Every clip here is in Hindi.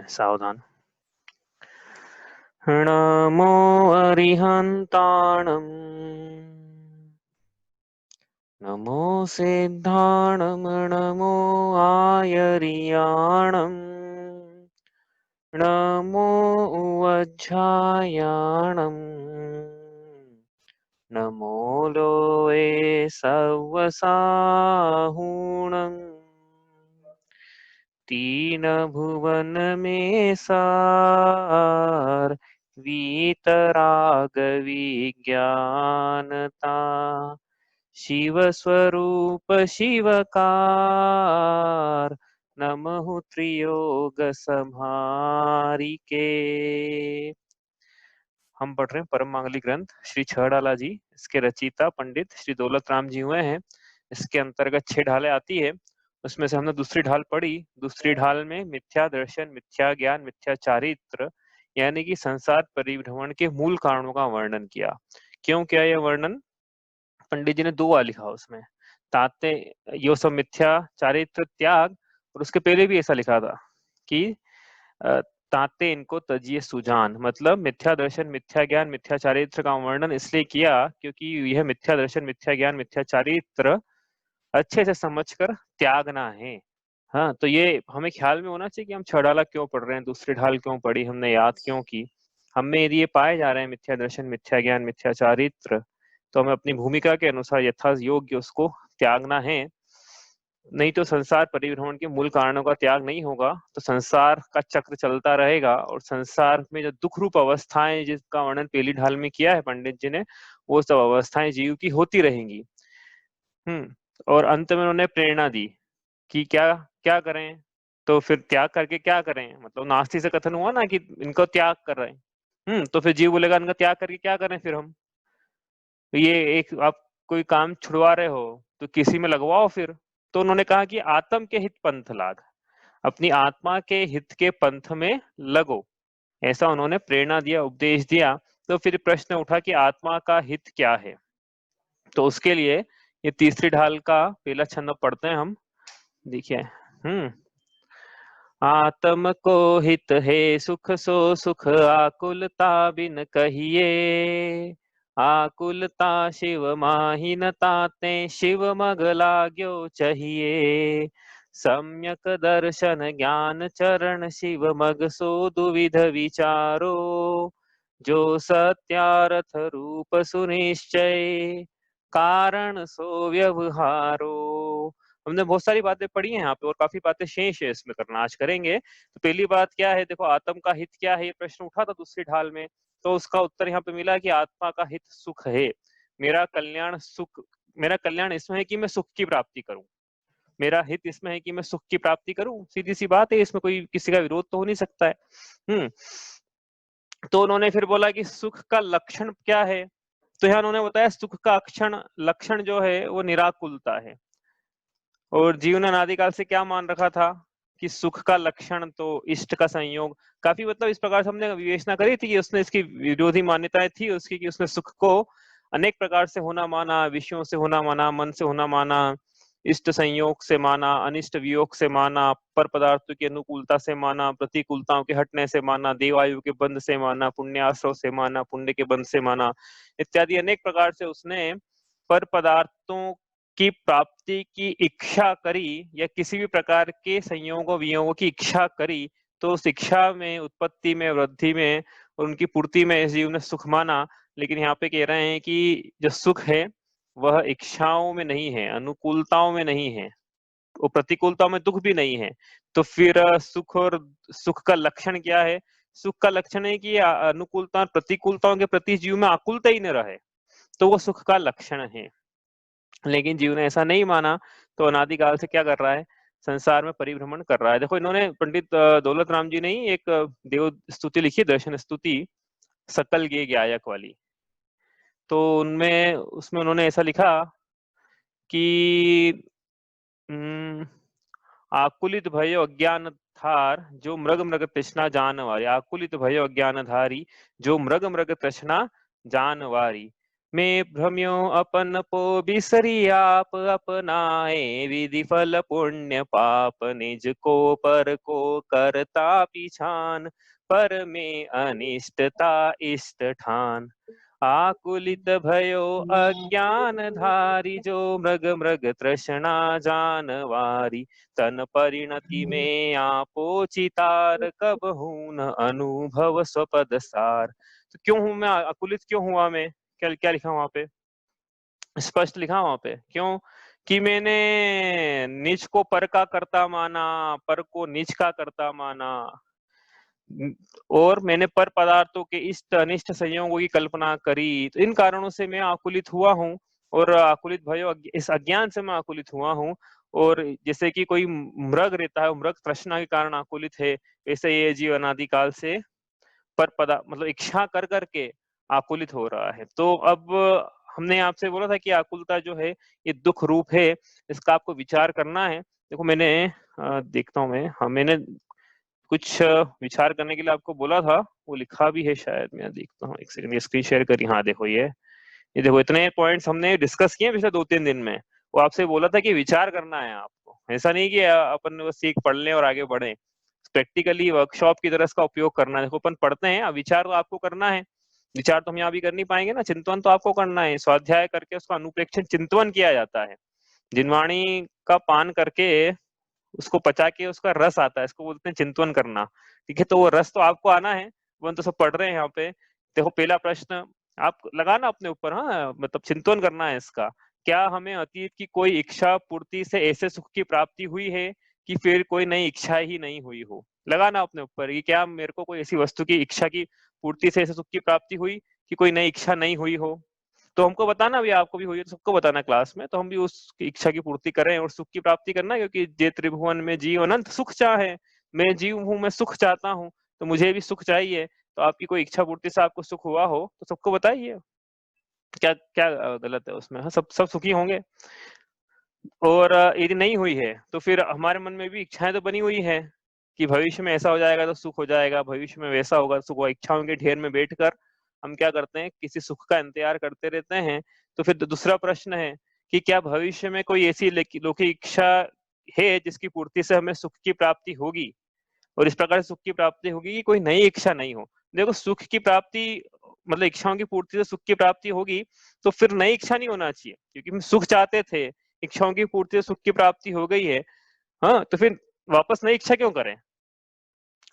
सावधान। नमो अरिहन्ताणम् नमो सिद्धाणम् नमो आयर्याणम् नमो उवज्झायाणम् नमो लोए सवसाहूणम् तीन भुवन में सार वीतराग विज्ञानता शिव स्वरूप शिवकार नमः त्रियोग संहारिके। हम पढ़ रहे हैं परम मांगलिक ग्रंथ श्री छहडाला जी। इसके रचयिता पंडित श्री दौलत राम जी हुए हैं। इसके अंतर्गत 6 ढालें आती है। उसमें से हमने दूसरी ढाल पढ़ी। दूसरी ढाल में मिथ्या दर्शन, मिथ्या ज्ञान, मिथ्या चारित्र यानी कि संसार परिभ्रमण के मूल कारणों का वर्णन किया। क्यों किया यह वर्णन? पंडित जी ने 2 बार लिखा उसमें, ताते यो सब मिथ्या चारित्र त्याग, और उसके पहले भी ऐसा लिखा था कि ताते इनको तजिए सुजान, मतलब मिथ्या दर्शन, मिथ्या ज्ञान, मिथ्या चारित्र का वर्णन इसलिए किया क्योंकि यह मिथ्या दर्शन, मिथ्या ज्ञान, मिथ्या चारित्र अच्छे से समझकर त्यागना है। हाँ, तो ये हमें ख्याल में होना चाहिए कि हम 6 ढाला क्यों पढ़ रहे हैं, दूसरी ढाल क्यों पढ़ी, हमने याद क्यों की। हमें यदि ये पाए जा रहे हैं मिथ्या दर्शन, मिथ्या ज्ञान, मिथ्या चारित्र, तो हमें अपनी भूमिका के अनुसार यथा योग्य उसको त्यागना है। नहीं तो संसार परिभ्रमण के मूल कारणों का त्याग नहीं होगा तो संसार का चक्र चलता रहेगा, और संसार में जो दुख रूप अवस्थाएं जिसका वर्णन पहली ढाल में किया है पंडित जी ने, वो सब अवस्थाएं जीव की होती रहेंगी। और अंत में उन्होंने प्रेरणा दी कि क्या क्या करें, तो फिर त्याग करके क्या करें, मतलब नास्ति से कथन हुआ ना कि इनको त्याग कर रहे हैं। तो फिर जीव बोलेगा इनका त्याग करके क्या करें फिर हम। तो ये एक, आप कोई काम छुड़वा रहे हो तो किसी में लगवाओ फिर। तो उन्होंने कहा कि आत्म के हित पंथ लाग, अपनी आत्मा के हित के पंथ में लगो, ऐसा उन्होंने प्रेरणा दिया, उपदेश दिया। तो फिर प्रश्न उठा कि आत्मा का हित क्या है। तो उसके लिए ये तीसरी ढाल का पहला छंद पढ़ते हैं हम। देखिए, आत्म को हित है सुख सो सुख आकुलता बिन कहिए, आकुलता शिव माहिन ताते शिव मग लाग्यो चाहिए, सम्यक दर्शन ज्ञान चरण शिव मग सो दुविध विचारो, जो सत्यारथ रूप सुनिश्चय कारण सो व्यवहारो। हमने बहुत सारी बातें पढ़ी हैं यहाँ पे और काफी बातें शेष है इसमें करना, आज करेंगे। तो पहली बात क्या है, देखो आत्म का हित क्या है, ये प्रश्न उठा था दूसरी ढाल में, तो उसका उत्तर यहाँ पे मिला कि आत्मा का हित सुख है। मेरा कल्याण सुख, मेरा कल्याण इसमें है कि मैं सुख की प्राप्ति करूं, मेरा हित इसमें है कि मैं सुख की प्राप्ति करूं। सीधी सी बात है, इसमें कोई किसी का विरोध तो हो नहीं सकता है। तो उन्होंने फिर बोला कि सुख का लक्षण क्या है, तो यहाँ उन्होंने बताया सुख का लक्षण जो है वो निराकुलता है। और जीव ने अनादिकाल से क्या मान रखा था कि सुख का लक्षण तो इष्ट का संयोग, काफी मतलब इस प्रकार से हमने विवेचना करी थी कि उसने इसकी विरोधी मान्यताएं थी उसकी, कि उसने सुख को अनेक प्रकार से होना माना, विषयों से होना माना, मन से होना माना, इष्ट संयोग से माना, अनिष्ट वियोग से माना, पर पदार्थों की अनुकूलता से माना, प्रतिकूलताओं के हटने से माना, देवायु के बंध से माना, पुण्याश्रव से माना, पुण्य के बंध से माना, इत्यादि अनेक प्रकार से उसने पर पदार्थों की प्राप्ति की इच्छा करी, या किसी भी प्रकार के संयोगों वियोगों की इच्छा करी, तो उस इच्छा में, उत्पत्ति में, वृद्धि में और उनकी पूर्ति में इस जीव ने सुख माना। लेकिन यहाँ पे कह रहे हैं कि जो सुख है वह इच्छाओं में नहीं है, अनुकूलताओं में नहीं है, और प्रतिकूलताओं में दुख भी नहीं है। तो फिर सुख और सुख का लक्षण क्या है? सुख का लक्षण है कि अनुकूलता और प्रतिकूलताओं के प्रति जीव में आकुलता ही न रहे, तो वो सुख का लक्षण है। लेकिन जीव ने ऐसा नहीं माना, तो अनादिकाल से क्या कर रहा है, संसार में परिभ्रमण कर रहा है। देखो इन्होंने पंडित दौलत राम जी ने ही एक देव स्तुति लिखी, दर्शन स्तुति, सकल गे गायक वाली। तो उनमें उसमें उन्होंने ऐसा लिखा कि आकुलित भयो अज्ञान थार जो मृग मृग तृष्णा जानवारी, आकुलित भयो अज्ञान धारी जो मृग मृग तृष्णा जानवारी। मैं भ्रम्यो अपन पो बिसरी आप अपनाए, विधि फल पुण्य पाप निज को पर को करता पिछान, पर में अनिष्टता इष्ट ठान। आकुलित भयो अज्ञान धारी, जो मृग मृग तृष्णा जानवारी, तन परिणति में आपो चितार, कब हूँ न अनुभव स्वपद सार। तो क्यों हूं मैं अकुलित, क्यों हुआ मैं? क्या क्या लिखा वहां पे? स्पष्ट लिखा वहां पे, क्यों? कि मैंने निज को पर का कर्ता माना, पर को निज का कर्ता माना, और मैंने पर पदार्थों के इष्ट अनिष्ट संयोगों की कल्पना करी। तो इन कारणों से मैं आकुलित हुआ हूँ, और आकुलित भयो इस अज्ञान से मैं आकुलित हुआ हूँ। और जैसे कि कोई मृग रहता है, मृग तृष्णा के कारण आकुलित है, वैसे ये जीव अनादिकाल से पर पदा मतलब इच्छा कर करके आकुलित हो रहा है। तो अब हमने आपसे बोला था कि आकुलता जो है ये दुख रूप है, इसका आपको विचार करना है। देखो मैंने देखता हूँ मैं, हाँ मैंने कुछ विचार करने के लिए आपको बोला था, वो लिखा भी है शायद, मैं देखता हूँ एक सेकंड, ये स्क्रीन शेयर करी, हाँ देखो ये देखो इतने पॉइंट्स हमने डिस्कस किए पिछले 2-3 दिन में। वो आपसे बोला था कि विचार करना है आपको, ऐसा नहीं कि अपन बस सीख पढ़ लें और आगे बढ़े, प्रैक्टिकली वर्कशॉप की तरह इसका उपयोग करना है। देखो अपन पढ़ते हैं, अब विचार तो आपको करना है। विचार तो हम यहाँ भी कर नहीं पाएंगे ना, चिंतन तो आपको करना है। स्वाध्याय करके उसका अनुप्रेक्षण चिंतन किया जाता है। जिनवाणी का पान करके उसको पचा के उसका रस आता है, इसको बोलते हैं चिंतन करना। ठीक है, तो वो रस तो आपको आना है, वो तो सब पढ़ रहे हैं यहाँ पे। देखो पहला प्रश्न आप लगाना अपने ऊपर, हाँ मतलब चिंतन करना है इसका। क्या हमें अतीत की कोई इच्छा पूर्ति से ऐसे सुख की प्राप्ति हुई है कि फिर कोई नई इच्छा ही नहीं हुई हो? लगाना अपने ऊपर कि क्या मेरे को कोई ऐसी वस्तु की इच्छा की पूर्ति से ऐसे सुख की प्राप्ति हुई कि कोई नई इच्छा नहीं हुई हो। तो हमको बताना भी, आपको भी हुई है तो सबको बताना क्लास में, तो हम भी उस इच्छा की पूर्ति करें और सुख की प्राप्ति करना, क्योंकि जे त्रिभुवन में जीव अनंत सुख चाहे, मैं जीव हूँ, मैं सुख चाहता हूँ, तो मुझे भी सुख चाहिए। तो आपकी कोई इच्छा पूर्ति से आपको सुख हुआ हो तो सबको बताइए, क्या क्या गलत है उसमें? हाँ, सब सब सुखी होंगे। और यदि नहीं हुई है तो फिर हमारे मन में भी इच्छाएं तो बनी हुई है कि भविष्य में ऐसा हो जाएगा तो सुख हो जाएगा, भविष्य में वैसा होगा तो सुख होगा। इच्छाओं के ढेर में बैठकर हम क्या करते हैं, किसी सुख का इंतजार करते रहते हैं। तो फिर दूसरा प्रश्न है कि क्या भविष्य में कोई ऐसी लौकिक इच्छा है जिसकी पूर्ति से हमें सुख की प्राप्ति होगी, और इस प्रकार से सुख की प्राप्ति होगी कि कोई नई इच्छा नहीं हो। देखो सुख की प्राप्ति मतलब इच्छाओं की पूर्ति से सुख की प्राप्ति होगी, तो फिर नई इच्छा नहीं होना चाहिए, क्योंकि हम सुख चाहते थे, इच्छाओं की पूर्ति से सुख की प्राप्ति हो गई है। हाँ, तो फिर वापस नई इच्छा क्यों करें?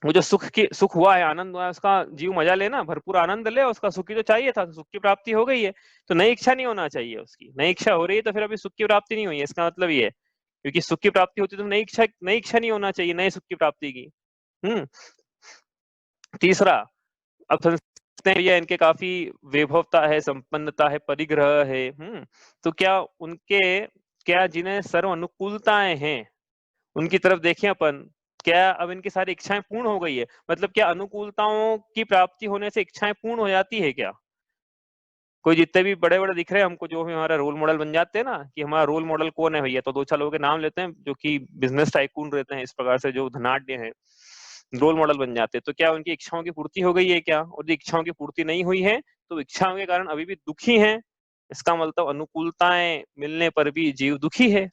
वो जो सुख हुआ है, आनंद हुआ है, उसका जीव मजा लेना, भरपूर आनंद ले, उसका सुखी तो चाहिए था, सुख की प्राप्ति हो गई है, तो नई इच्छा नहीं होना चाहिए उसकी। नई इच्छा हो रही है तो फिर अभी सुख की प्राप्ति नहीं हुई है, इसका मतलब ये है। क्योंकि सुख की प्राप्ति होती तो नई इच्छा नहीं होना चाहिए नए सुख की प्राप्ति की। तीसरा, अब समझते हैं ये इनके काफी वैभवता है, संपन्नता है, परिग्रह है। तो क्या उनके, क्या जिन्हें सर्व अनुकूलताएं हैं उनकी तरफ देखें अपन, क्या अब इनकी सारी इच्छाएं पूर्ण हो गई है? मतलब क्या अनुकूलताओं की प्राप्ति होने से इच्छाएं पूर्ण हो जाती है क्या? कोई जितने भी बड़े बड़े दिख रहे हैं हमको, जो भी हमारा रोल मॉडल बन जाते हैं ना, कि हमारा रोल मॉडल कौन है भैया, तो 2-4 लोगों के नाम लेते हैं जो कि बिजनेस टाइकून रहते हैं, इस प्रकार से जो धनाढ्य हैं, रोल मॉडल बन जाते हैं। तो क्या उनकी इच्छाओं की पूर्ति हो गई है क्या? और यदि इच्छाओं की पूर्ति नहीं हुई है तो इच्छाओं के कारण अभी भी दुखी हैं, इसका मतलब अनुकूलताएं मिलने पर भी जीव दुखी है।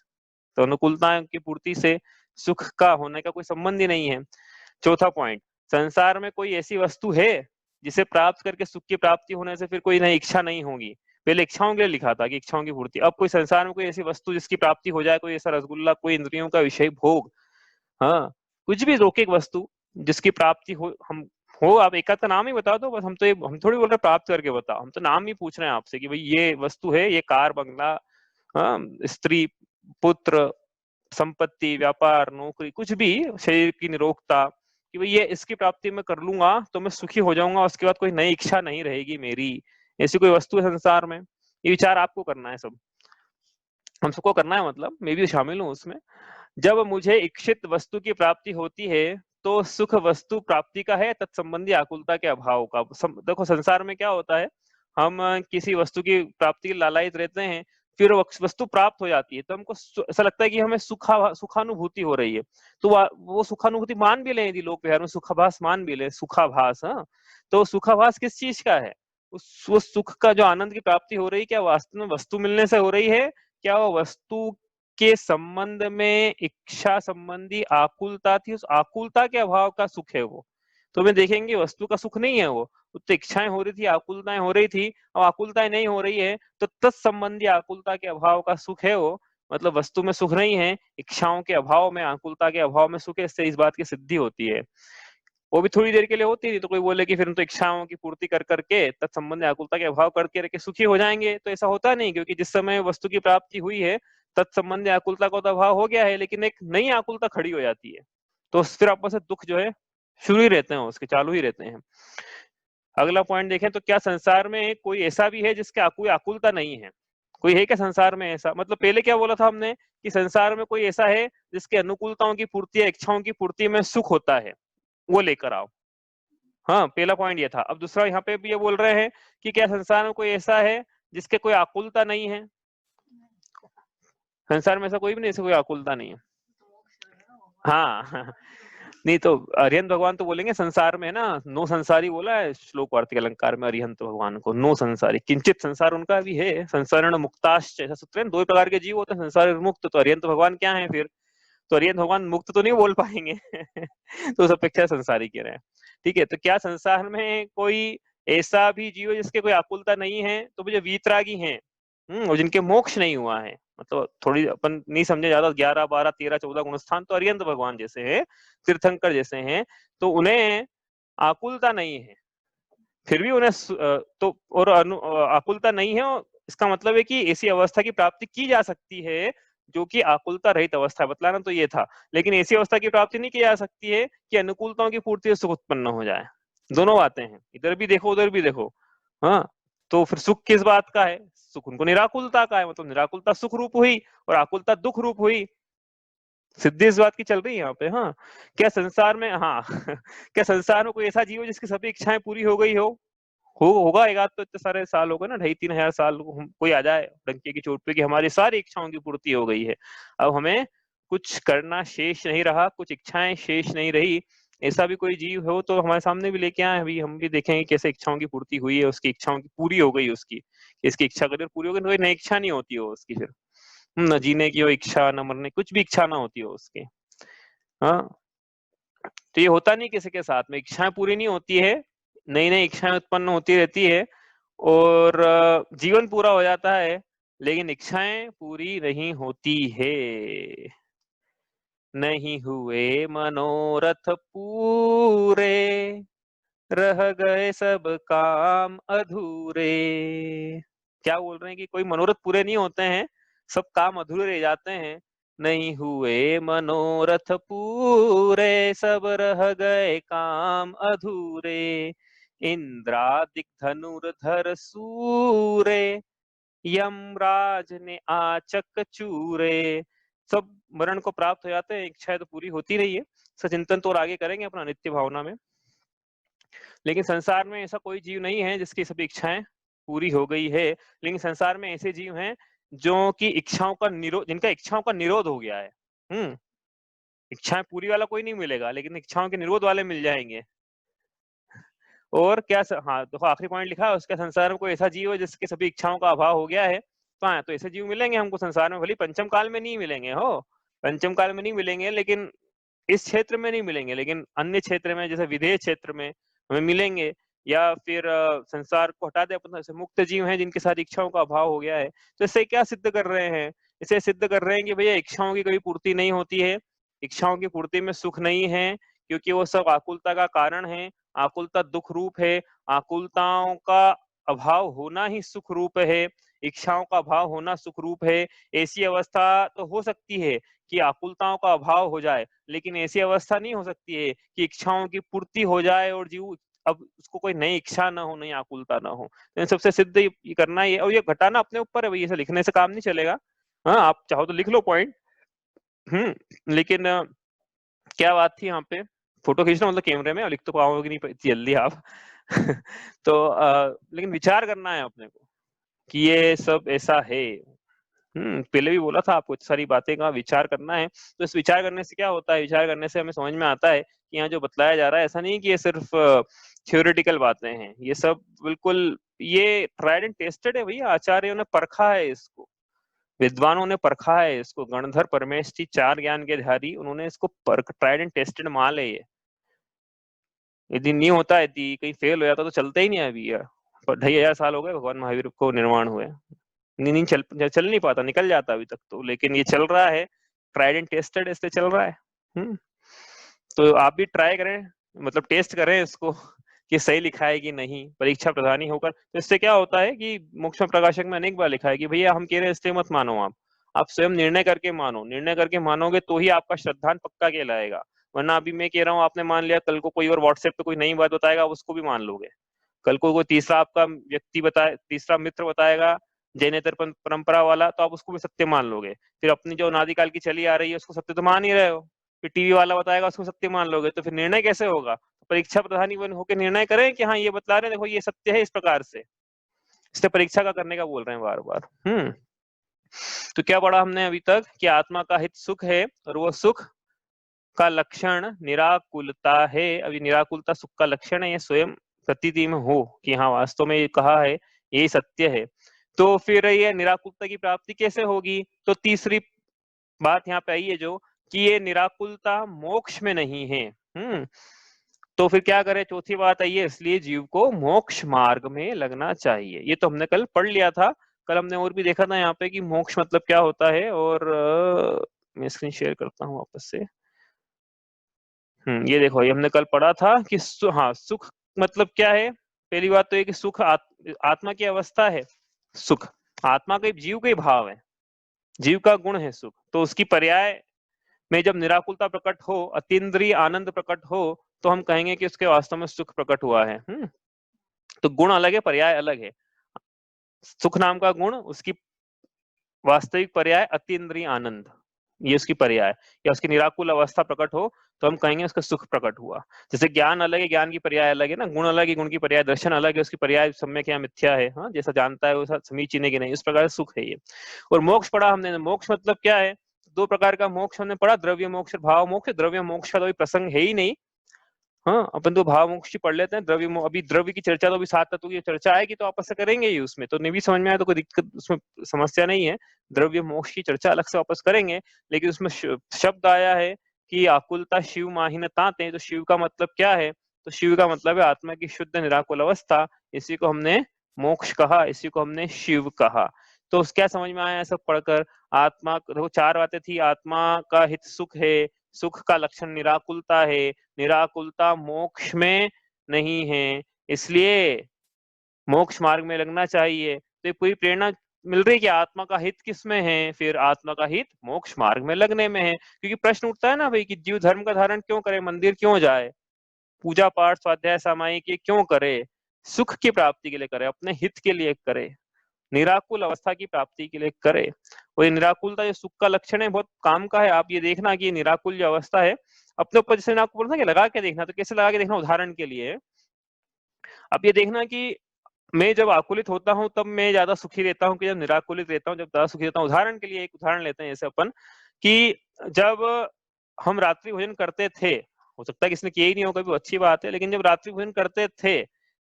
तो अनुकूलताओं की पूर्ति से सुख का होने का कोई संबंध ही नहीं है। चौथा पॉइंट, संसार में कोई ऐसी वस्तु है जिसे प्राप्त करके सुख की प्राप्ति होने से फिर कोई नई इच्छा नहीं होगी? पहले इच्छाओं के लिए लिखा था कि इच्छाओं की पूर्ति, अब कोई संसार में कोई ऐसी वस्तु जिसकी प्राप्ति हो जाए, कोई ऐसा रसगुल्ला, कोई इंद्रियों का विषय भोग, हाँ कुछ भी लौकिक वस्तु जिसकी प्राप्ति हो, हम हो, आप एक का नाम ही बता दो बस। हम थोड़ी बोल रहे प्राप्त करके बताओ, हम तो नाम ही पूछ रहे हैं आपसे कि भाई ये वस्तु है, ये कार बंगला, हाँ स्त्री पुत्र, संपत्ति, व्यापार, नौकरी, कुछ भी, शरीर की निरोगता, कि भाई ये इसकी प्राप्ति मैं कर लूंगा तो मैं सुखी हो जाऊंगा, उसके बाद कोई नई इच्छा नहीं रहेगी मेरी। ऐसी कोई वस्तु है संसार में? ये विचार आपको करना है, सब हम सबको करना है, मतलब मैं भी शामिल हूँ उसमें। जब मुझे इच्छित वस्तु की प्राप्ति होती है तो सुख वस्तु प्राप्ति का है, तत्संबंधी आकुलता के अभाव का। देखो संसार में क्या होता है, हम किसी वस्तु की प्राप्ति के लालायित रहते हैं, फिर वस्तु प्राप्त हो जाती है तो हमको ऐसा लगता है कि हमें सुखानुभूति हो रही है। तो वो सुखानुभूति मान भी लें, यदि लोग व्यवहार में सुखाभास मान भी लें, सुखाभास, हाँ, तो सुखाभास किस चीज का है? वो सुख का जो आनंद की प्राप्ति हो रही है, क्या वास्तव में वस्तु मिलने से हो रही है, क्या वो वस्तु के संबंध में इच्छा संबंधी आकुलता थी, उस आकुलता के अभाव का सुख है वो। तो हमें देखेंगे वस्तु का सुख नहीं है वो, तो इच्छाएं हो रही थी, आकुलताएं हो रही थी, और आकुलताएं नहीं हो रही है तो तत्संबंधी आकुलता के अभाव का सुख है वो। मतलब वस्तु में सुख नहीं है, इच्छाओं के अभाव में, आकुलता के अभाव में सुख है। इससे इस बात की सिद्धि होती है। वो भी थोड़ी देर के लिए होती थी, तो कोई बोले कि फिर तो इच्छाओं की पूर्ति कर करके तत्संबंधी आकुलता के अभाव करके रखे सुखी हो जाएंगे, तो ऐसा होता नहीं, क्योंकि जिस समय वस्तु की प्राप्ति हुई है तत्संबंधी आकुलता का तो अभाव हो गया है, लेकिन एक नई आकुलता खड़ी हो जाती है, तो फिर आपस में दुख जो है शुरू ही रहते हैं, उसके चालू ही रहते हैं। अगला पॉइंट देखें तो क्या संसार में कोई ऐसा भी है जिसके कोई आकुलता नहीं है? कोई है क्या संसार में ऐसा? मतलब पहले क्या बोला था हमने कि संसार में कोई ऐसा है जिसके अनुकूलताओं की पूर्ति या इच्छाओं की पूर्ति में सुख होता है, वो लेकर आओ। हाँ, पहला पॉइंट ये था। अब दूसरा यहाँ पे भी ये बोल रहे हैं कि क्या संसार में कोई ऐसा है जिसके कोई आकुलता नहीं है? संसार में ऐसा कोई भी नहीं, ऐसा कोई आकुलता नहीं है। हाँ नहीं तो अरिहंत भगवान तो बोलेंगे संसार में ना, नो संसारी बोला है श्लोक वार्तिक अलंकार में अरिहंत भगवान को, नो संसारी, किंचित संसार उनका भी है। संसारण मुक्ताश्च, ऐसा सूत्र है, दो प्रकार के जीव होते हैं, संसार मुक्त। तो अरिहंत भगवान क्या है फिर? तो अरिहंत भगवान मुक्त तो नहीं बोल पाएंगे तो उस अपेक्षा संसारी कह रहे हैं। ठीक है, तो क्या संसार में कोई ऐसा भी जीव है जिसके कोई आकुलता नहीं है? तो जो वीतरागी हैं, और जिनके मोक्ष नहीं हुआ है, मतलब थोड़ी अपन नहीं समझे ज्यादा, 11 12 13 14 गुणस्थान तो अरिहंत भगवान जैसे हैं, तीर्थंकर जैसे हैं, तो उन्हें आकुलता नहीं है, फिर भी उन्हें तो और आकुलता नहीं है, और इसका मतलब है कि ऐसी अवस्था की प्राप्ति की जा सकती है जो कि आकुलता रहित अवस्था, बतलाना तो ये था। लेकिन ऐसी अवस्था की प्राप्ति नहीं की जा सकती है कि अनुकूलताओं की पूर्ति से सुख उत्पन्न हो जाए। दोनों बातें हैं, इधर भी देखो उधर भी देखो। हाँ, तो फिर सुख किस बात का है? सुख उनको निराकुलता का है, मतलब निराकुलता सुख रूप हुई और आकुलता दुख रूप हुई। सिद्धि इस बात की चल रही है यहाँ पे। हाँ, क्या संसार में, हाँ क्या संसार में कोई ऐसा जीव जिसकी सभी इच्छाएं पूरी हो गई होगा एक आध, तो इतने सारे साल हो गए ना, 2,500-3,000 साल, कोई आ जाए डंके की चोट पे कि हमारी सारी इच्छाओं की पूर्ति हो गई है, अब हमें कुछ करना शेष नहीं रहा, कुछ इच्छाएं शेष नहीं रही, ऐसा भी कोई जीव हो तो हमारे सामने भी लेके आए, अभी हम भी देखेंगे कैसे इच्छाओं की पूर्ति हुई है, उसकी इच्छाओं की पूरी हो गई, उसकी इसकी इच्छा करी पूरी हो गई, कोई नई इच्छा नहीं होती हो उसकी, फिर न जीने की हो इच्छा, न मरने, कुछ भी इच्छा ना होती हो उसकी। हाँ, तो ये होता नहीं किसी के साथ में, इच्छाएं पूरी नहीं होती है, नई नई इच्छाएं उत्पन्न होती रहती है, और जीवन पूरा हो जाता है, लेकिन इच्छाएं पूरी नहीं होती है। नहीं हुए मनोरथ पूरे, रह गए सब काम अधूरे। क्या बोल रहे हैं कि कोई मनोरथ पूरे नहीं होते हैं, सब काम अधूरे रह जाते हैं। नहीं हुए मनोरथ पूरे, सब रह गए काम अधूरे। इंद्रादिक धनुर्धर सूरे, यमराज ने आचक चूरे। सब मरण को प्राप्त हो जाते हैं, इच्छा तो पूरी होती रही है। सचिंतन तो और आगे करेंगे अपना नित्य भावना में। लेकिन संसार में ऐसा कोई जीव नहीं है जिसकी सभी इच्छाएं पूरी हो गई है, लेकिन संसार में ऐसे जीव हैं जो कि इच्छाओं का निरोध, जिनका इच्छाओं का निरोध हो गया है। इच्छाएं पूरी वाला कोई नहीं मिलेगा, लेकिन इच्छाओं के निरोध वाले मिल जाएंगे। और क्या हाँ देखो आखिरी पॉइंट लिखा है उसका, संसार में कोई ऐसा जीव है जिसके सभी इच्छाओं का अभाव हो गया है। तो हाँ, तो ऐसे जीव मिलेंगे हमको संसार में, भले पंचम काल में नहीं मिलेंगे हो, पंचम काल में नहीं मिलेंगे, लेकिन इस क्षेत्र में नहीं मिलेंगे, लेकिन अन्य क्षेत्र में जैसे विधेय क्षेत्र में हमें मिलेंगे। या फिर संसार को हटा दे अपन, ऐसे मुक्त जीव हैं जिनके साथ इच्छाओं का अभाव हो गया है। तो इससे क्या सिद्ध कर रहे हैं? इसे सिद्ध कर रहे हैं कि भैया इच्छाओं की कभी पूर्ति नहीं होती है, इच्छाओं की पूर्ति में सुख नहीं है, क्योंकि वो सब आकुलता का कारण है, आकुलता दुख रूप है, आकुलताओं का अभाव होना ही सुख रूप है, इच्छाओं का अभाव होना सुख रूप है। ऐसी अवस्था तो हो सकती है कि आकुलताओं का अभाव हो जाए, लेकिन ऐसी अवस्था नहीं हो सकती है कि इच्छाओं की पूर्ति हो जाए और जीव अब उसको कोई नई इच्छा ना हो, नई आकुलता ना हो। तो सबसे सिद्ध ये करना ही है, और ये घटाना अपने ऊपर है भाई, ऐसे लिखने से काम नहीं चलेगा। हाँ, आप चाहो तो लिख लो पॉइंट। लेकिन क्या बात थी यहाँ पे, फोटो खींचना मतलब कैमरे में, और लिख तो पाओगे नहीं इतनी जल्दी आप तो लेकिन विचार करना है अपने को कि ये सब ऐसा है। पहले भी बोला था आपको, सारी बातें का विचार करना है। तो इस विचार करने से क्या होता है, विचार करने से हमें समझ में आता है कि यहाँ जो बतलाया जा रहा है ऐसा नहीं कि ये सिर्फ थियोरेटिकल बातें हैं, ये सब बिल्कुल ये ट्राइड एंड टेस्टेड है भैया, आचार्यों ने परखा है इसको, विद्वानों ने परखा है इसको, गणधर परमेष्ठी 4 ज्ञान के धारी, उन्होंने इसको ट्राइड एंड टेस्टेड माल है ये। यदि नहीं होता है, यदि कहीं फेल हो जाता तो चलता ही नहीं है अभी यार। 2500 साल हो गए भगवान महावीर को निर्माण हुए, नहीं चल नहीं पाता, निकल जाता अभी तक तो, लेकिन ये चल रहा है, ट्राइड एंड टेस्टेड इसलिए चल रहा है। तो आप भी ट्राई करें, मतलब टेस्ट करें इसको कि सही लिखा है कि नहीं, परीक्षा प्रधानी होकर। तो इससे क्या होता है कि मोक्ष प्रकाशक में अनेक बार लिखा है कि भैया हम कह रहे हैं इसलिए मत मानो, आप स्वयं निर्णय करके मानो, निर्णय करके मानोगे तो ही आपका श्रद्धान पक्का कहलाएगा। वरना अभी मैं कह रहा हूँ, आपने मान लिया, कल को कोई और व्हाट्सएप पे कोई नई बात बताएगा, उसको भी मान लोगे। कल को कोई तीसरा आपका व्यक्ति बताए, तीसरा मित्र बताएगा जैनेतर परंपरा वाला, तो आप उसको भी सत्य मान लोगे। फिर अपनी जो अनादिकाल की चली आ रही है उसको सत्य तो मान ही रहे हो, फिर टीवी वाला बताएगा उसको सत्य मान लोगे, तो फिर निर्णय कैसे होगा? परीक्षा प्रधानी होकर निर्णय करें कि हाँ ये बतला रहे हैं, देखो ये सत्य है इस प्रकार से, इसलिए परीक्षा का करने का बोल रहे हैं बार बार। तो क्या पढ़ा हमने अभी तक कि आत्मा का हित सुख है, और वो सुख का लक्षण निराकुलता है। अभी निराकुलता सुख का लक्षण है, ये स्वयं प्रतीति में हो कि हाँ वास्तव में ये कहा है, यही सत्य है। तो फिर ये निराकुलता की प्राप्ति कैसे होगी? तो तीसरी बात यहाँ पे आई है जो कि ये निराकुलता मोक्ष में नहीं है। तो फिर क्या करें? चौथी बात आई है, इसलिए जीव को मोक्ष मार्ग में लगना चाहिए। ये तो हमने कल पढ़ लिया था, कल हमने और भी देखा था यहाँ पे कि मोक्ष मतलब क्या होता है। और मैं स्क्रीन शेयर करता हूँ वापस से। ये देखो, ये हमने कल पढ़ा था कि हाँ, सुख मतलब क्या है। पहली बात तो ये कि सुख आत्मा की अवस्था है, सुख आत्मा का, जीव का ही भाव है, जीव का गुण है सुख। तो उसकी पर्याय में जब निराकुलता प्रकट हो, अतीन्द्रिय आनंद प्रकट हो, तो हम कहेंगे कि उसके वास्तव में सुख प्रकट हुआ है। तो गुण अलग है, पर्याय अलग है। सुख नाम का गुण, उसकी वास्तविक पर्याय अतीन्द्रिय आनंद, ये उसकी पर्याय, या उसकी निराकुल अवस्था प्रकट हो तो हम कहेंगे उसका सुख प्रकट हुआ। जैसे ज्ञान अलग है, ज्ञान की पर्याय अलग है ना, गुण अलग है, गुण की पर्याय, दर्शन अलग है, उसकी पर्याय सम्यक या मिथ्या है। हाँ, जैसा जानता है वैसा समीचीन है कि नहीं, इस प्रकार सुख है ये। और मोक्ष पढ़ा हमने, मोक्ष मतलब क्या है? 2 प्रकार का मोक्ष हमने पढ़ा, द्रव्य मोक्ष और भाव मोक्ष। द्रव्य मोक्ष का तो अभी प्रसंग है ही नहीं। हाँ, अपन तो भाव मोक्ष पढ़ लेते हैं, द्रव्य अभी द्रव्य की चर्चा तो अभी 7 तत्वों की चर्चा आएगी तो आपस से करेंगे ही उसमें, तो नहीं भी समझ में आए तो कोई दिक्कत उसमें समस्या नहीं है। द्रव्य मोक्ष की चर्चा अलग से वापस करेंगे, लेकिन उसमें शब्द आया है कि आकुलता शिव माहिन ताते, तो शिव का मतलब क्या है? तो शिव का मतलब है आत्मा की शुद्ध निराकुल अवस्था, इसी को हमने मोक्ष कहा, इसी को हमने शिव कहा। तो क्या समझ में आया सब पढ़कर? आत्मा, देखो 4 बातें थी, आत्मा का हित सुख है, सुख का लक्षण निराकुलता है, निराकुलता मोक्ष में नहीं है, इसलिए मोक्ष मार्ग में लगना चाहिए। तो ये पूरी प्रेरणा मिल रही है कि आत्मा का हित किस में है? फिर आत्मा का हित मोक्ष मार्ग में लगने में है। क्योंकि प्रश्न उठता है ना भाई कि जीव धर्म का धारण क्यों करे, मंदिर क्यों जाए, पूजा पाठ स्वाध्याय सामायिक ये क्यों करे? सुख की प्राप्ति के लिए करे, अपने हित के लिए करे, निराकुल अवस्था की प्राप्ति के लिए करे। और ये निराकुलता जो सुख का लक्षण है, बहुत काम का है। आप ये देखना कि ये निराकुल जो अवस्था है अपने ऊपर, जैसे आपको बोलना कि लगा के देखना, तो कैसे लगा के देखना? उदाहरण के लिए अब ये देखना कि मैं जब आकुलित होता हूँ तब मैं ज्यादा सुखी रहता हूँ कि जब निराकुलित रहता हूँ, जब ज्यादा सुखी रहता हूँ। उदाहरण के लिए एक उदाहरण लेते हैं, जैसे अपन कि जब हम रात्रि भोजन करते थे, हो सकता है किसी ने किया ही नहीं हो कभी, अच्छी बात है, लेकिन जब रात्रि भोजन करते थे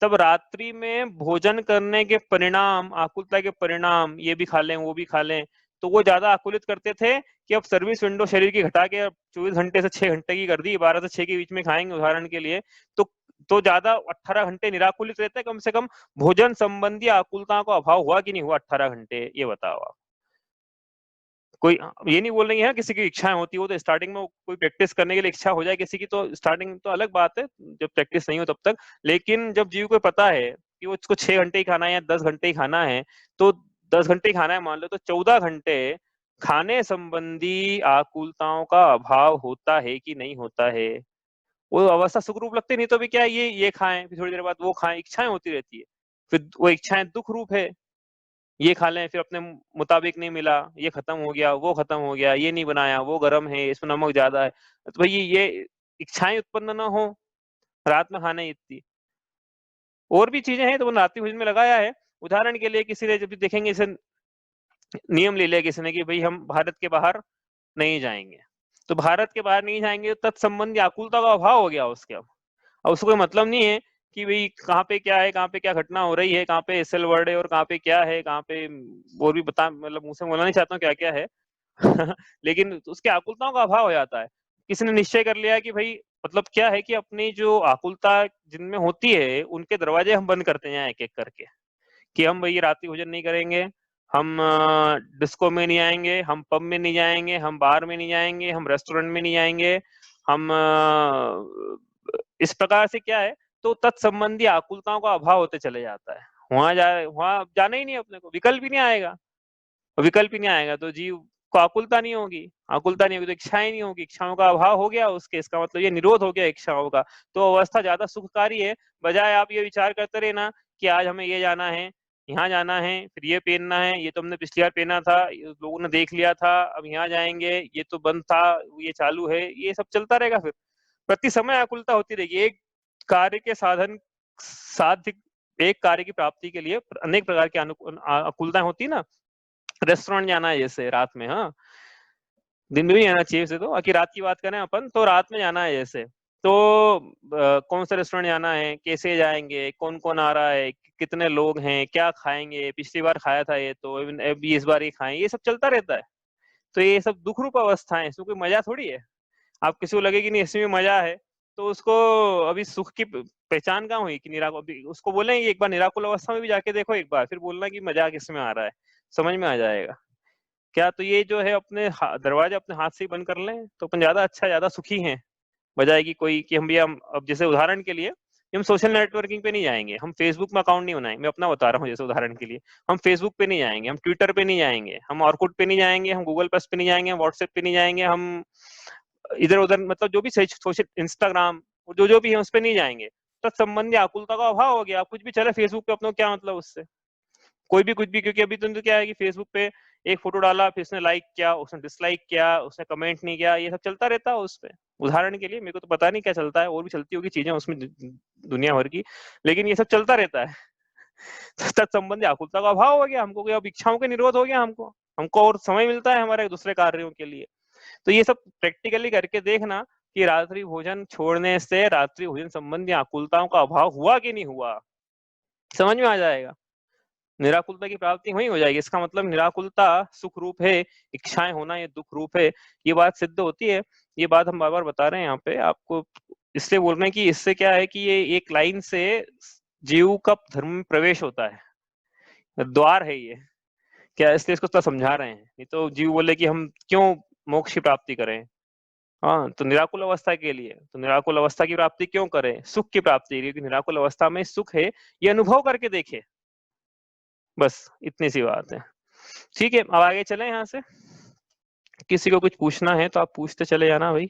तब रात्रि में भोजन करने के परिणाम, आकुलता के परिणाम, ये भी खा लें वो भी खा लें, तो वो ज्यादा आकुलित करते थे कि अब सर्विस विंडो शरीर की घटा के 24 घंटे से 6 घंटे की कर दी, 12 से 6 के बीच में खाएंगे उदाहरण के लिए, तो ज्यादा 18 घंटे निराकुलित रहते हैं। कम से कम भोजन संबंधी आकुलता को अभाव हुआ कि नहीं हुआ 18 घंटे? ये बताओ आप। कोई ये नहीं बोल रही है किसी की इच्छाएं होती हो तो स्टार्टिंग में कोई प्रैक्टिस करने के लिए इच्छा हो जाए किसी की, तो स्टार्टिंग तो अलग बात है, जब प्रैक्टिस नहीं हो तब तक। लेकिन जब जीव को पता है कि वो उसको 6 घंटे ही खाना है या 10 घंटे ही खाना है, तो 10 घंटे ही खाना है मान लो, तो 14 घंटे खाने संबंधी आकुलताओं का अभाव होता है कि नहीं होता है? वो अवस्था सुखरूप लगती, नहीं तो भी क्या है, ये खाएं फिर थोड़ी देर बाद वो खाएं, इच्छाएं होती रहती है, फिर वो इच्छाएं दुख रूप है। ये खा लें, फिर अपने मुताबिक नहीं मिला, ये खत्म हो गया, वो खत्म हो गया, ये नहीं बनाया, वो गर्म है, इसमें नमक ज्यादा है, तो भाई ये इच्छाएं उत्पन्न ना हो रात में खाने इतनी। और भी चीजें हैं तो वो रात्रि भोजन में लगाया है। उदाहरण के लिए किसी ने जब देखेंगे, इसे नियम ले लिया किसी ने कि भाई हम भारत के बाहर नहीं जाएंगे, तो भारत के बाहर नहीं जाएंगे तो तत्संबंधी आकुलता का अभाव हो गया उसके। अब उसको कोई मतलब नहीं है कि भाई कहाँ पे क्या है, कहाँ पे क्या घटना हो रही है, कहाँ पे एसएल वर्ड है और कहाँ पे क्या है, कहाँ पे और भी बता, मतलब मुंह से बोलना नहीं चाहता हूँ क्या क्या है। लेकिन उसके आकुलताओं का अभाव हो जाता है। किसी ने निश्चय कर लिया कि भाई मतलब क्या है कि अपनी जो आकुलता जिनमें होती है उनके दरवाजे हम बंद करते हैं एक एक करके, कि हम भाई रात्रि भोजन नहीं करेंगे, हम डिस्को में नहीं आएंगे, हम पब में नहीं जाएंगे, हम बार में नहीं जाएंगे, हम रेस्टोरेंट में नहीं जाएंगे, हम इस प्रकार से क्या है, तो तत्संबंधी आकुलताओं का अभाव होते चले जाता है। वहां जाना ही नहीं, अपने को विकल्प ही नहीं आएगा, विकल्प ही नहीं आएगा तो जीव को आकुलता नहीं होगी, आकुलता नहीं होगी तो इच्छाएं नहीं होगी, इच्छाओं का अभाव हो गया उसके, इसका मतलब ये निरोध हो गया इच्छाओं का। तो अवस्था ज्यादा सुखकारी है, बजाय आप ये विचार करते रहे ना कि आज हमें ये जाना है, यहाँ जाना है, फिर ये पहनना है, ये तो हमने पिछली बार पहना था, लोगों ने देख लिया था, अब यहाँ जाएंगे, ये तो बंद था, ये चालू है, ये सब चलता रहेगा। फिर प्रति समय आकुलता होती रहेगी। एक कार्य के साधन साध्य, एक कार्य की प्राप्ति के लिए अनेक प्रकार की आकुलताएं होती ना। रेस्टोरेंट जाना है जैसे रात में, हाँ दिन में भी जाना चाहिए वैसे तो, आखिर रात की बात करें अपन तो रात में जाना है जैसे, तो कौन सा रेस्टोरेंट जाना है, कैसे जाएंगे, कौन कौन आ रहा है, कितने लोग हैं, क्या खाएंगे, पिछली बार खाया था ये तो अभी इस बार ये खाएं, ये सब चलता रहता है। तो ये सब दुख रूप अवस्थाएं, इसमें कोई मजा थोड़ी है। आप किसी को लगे कि नहीं इसमें मजा है, तो उसको अभी सुख की पहचान कहाँ हुई कि निराकुल, उसको बोलेंगे एक बार निराकुल अवस्था में भी जाके देखो एक बार, फिर बोलना कि मजा किसमें आ रहा है, समझ में आ जाएगा क्या। तो ये जो है अपने दरवाजे अपने हाथ से ही बंद कर लें तो अपन ज्यादा अच्छा, ज्यादा सुखी हैं, बजाय कि कोई कि हम भी, हम अब जैसे उदाहरण के लिए हम सोशल नेटवर्किंग पे नहीं जाएंगे, हम फेसबुक में अकाउंट नहीं बनाएंगे, मैं अपना बता रहा हूँ जैसे उदाहरण के लिए, हम फेसबुक पे नहीं जाएंगे, हम ट्विटर पे नहीं जाएंगे, हम ऑर्कुट पे नहीं जाएंगे, हम गूगल प्लस पे नहीं जाएंगे, हम व्हाट्सएप पे नहीं जाएंगे, हम इधर उधर मतलब जो भी सोशल इंस्टाग्राम जो जो भी है उस पर नहीं जाएंगे। तो संबंधी आकुलता का अभाव हो गया। आप कुछ भी चले फेसबुक पे, अपना क्या मतलब उससे, कोई भी कुछ भी, क्योंकि अभी तो क्या है कि फेसबुक पे एक फोटो डाला, फिर उसने लाइक किया, उसने डिसलाइक किया, उसने कमेंट नहीं किया, ये सब चलता रहता है उस पे। उदाहरण के लिए, मेरे को तो पता नहीं क्या चलता है, और भी चलती होगी चीजें उसमें दुनिया भर की, लेकिन ये सब चलता रहता है। तत्संबंधी आकुलता का अभाव हो गया हमको, अब इच्छाओं के निरोध हो गया हमको, हमको और समय मिलता है हमारे दूसरे कार्यों के लिए। तो ये सब प्रैक्टिकली करके देखना कि रात्रि भोजन छोड़ने से रात्रि भोजन संबंधी आकुलताओं का अभाव हुआ कि नहीं हुआ, समझ में आ जाएगा। निराकुलता की प्राप्ति वही हो जाएगी। इसका मतलब निराकुलता सुख रूप है, इच्छाएं होना ये दुख रूप है, ये बात सिद्ध होती है। ये बात हम बार बार बता रहे हैं यहाँ पे आपको, इसलिए बोल रहे हैं कि इससे क्या है कि ये एक लाइन से जीव का धर्म में प्रवेश होता है, द्वार है ये क्या, इसलिए इसको थोड़ा समझा रहे हैं। नहीं तो जीव बोले कि हम क्यों मोक्ष की प्राप्ति करें, हाँ तो निराकुल अवस्था के लिए, तो निराकुल अवस्था की प्राप्ति क्यों करें, सुख की प्राप्ति, क्योंकि निराकुल अवस्था में सुख है, ये अनुभव करके देखे, बस इतनी सी बात है। ठीक है, अब आगे चले यहाँ से। किसी को कुछ पूछना है तो आप पूछते चले जाना भाई,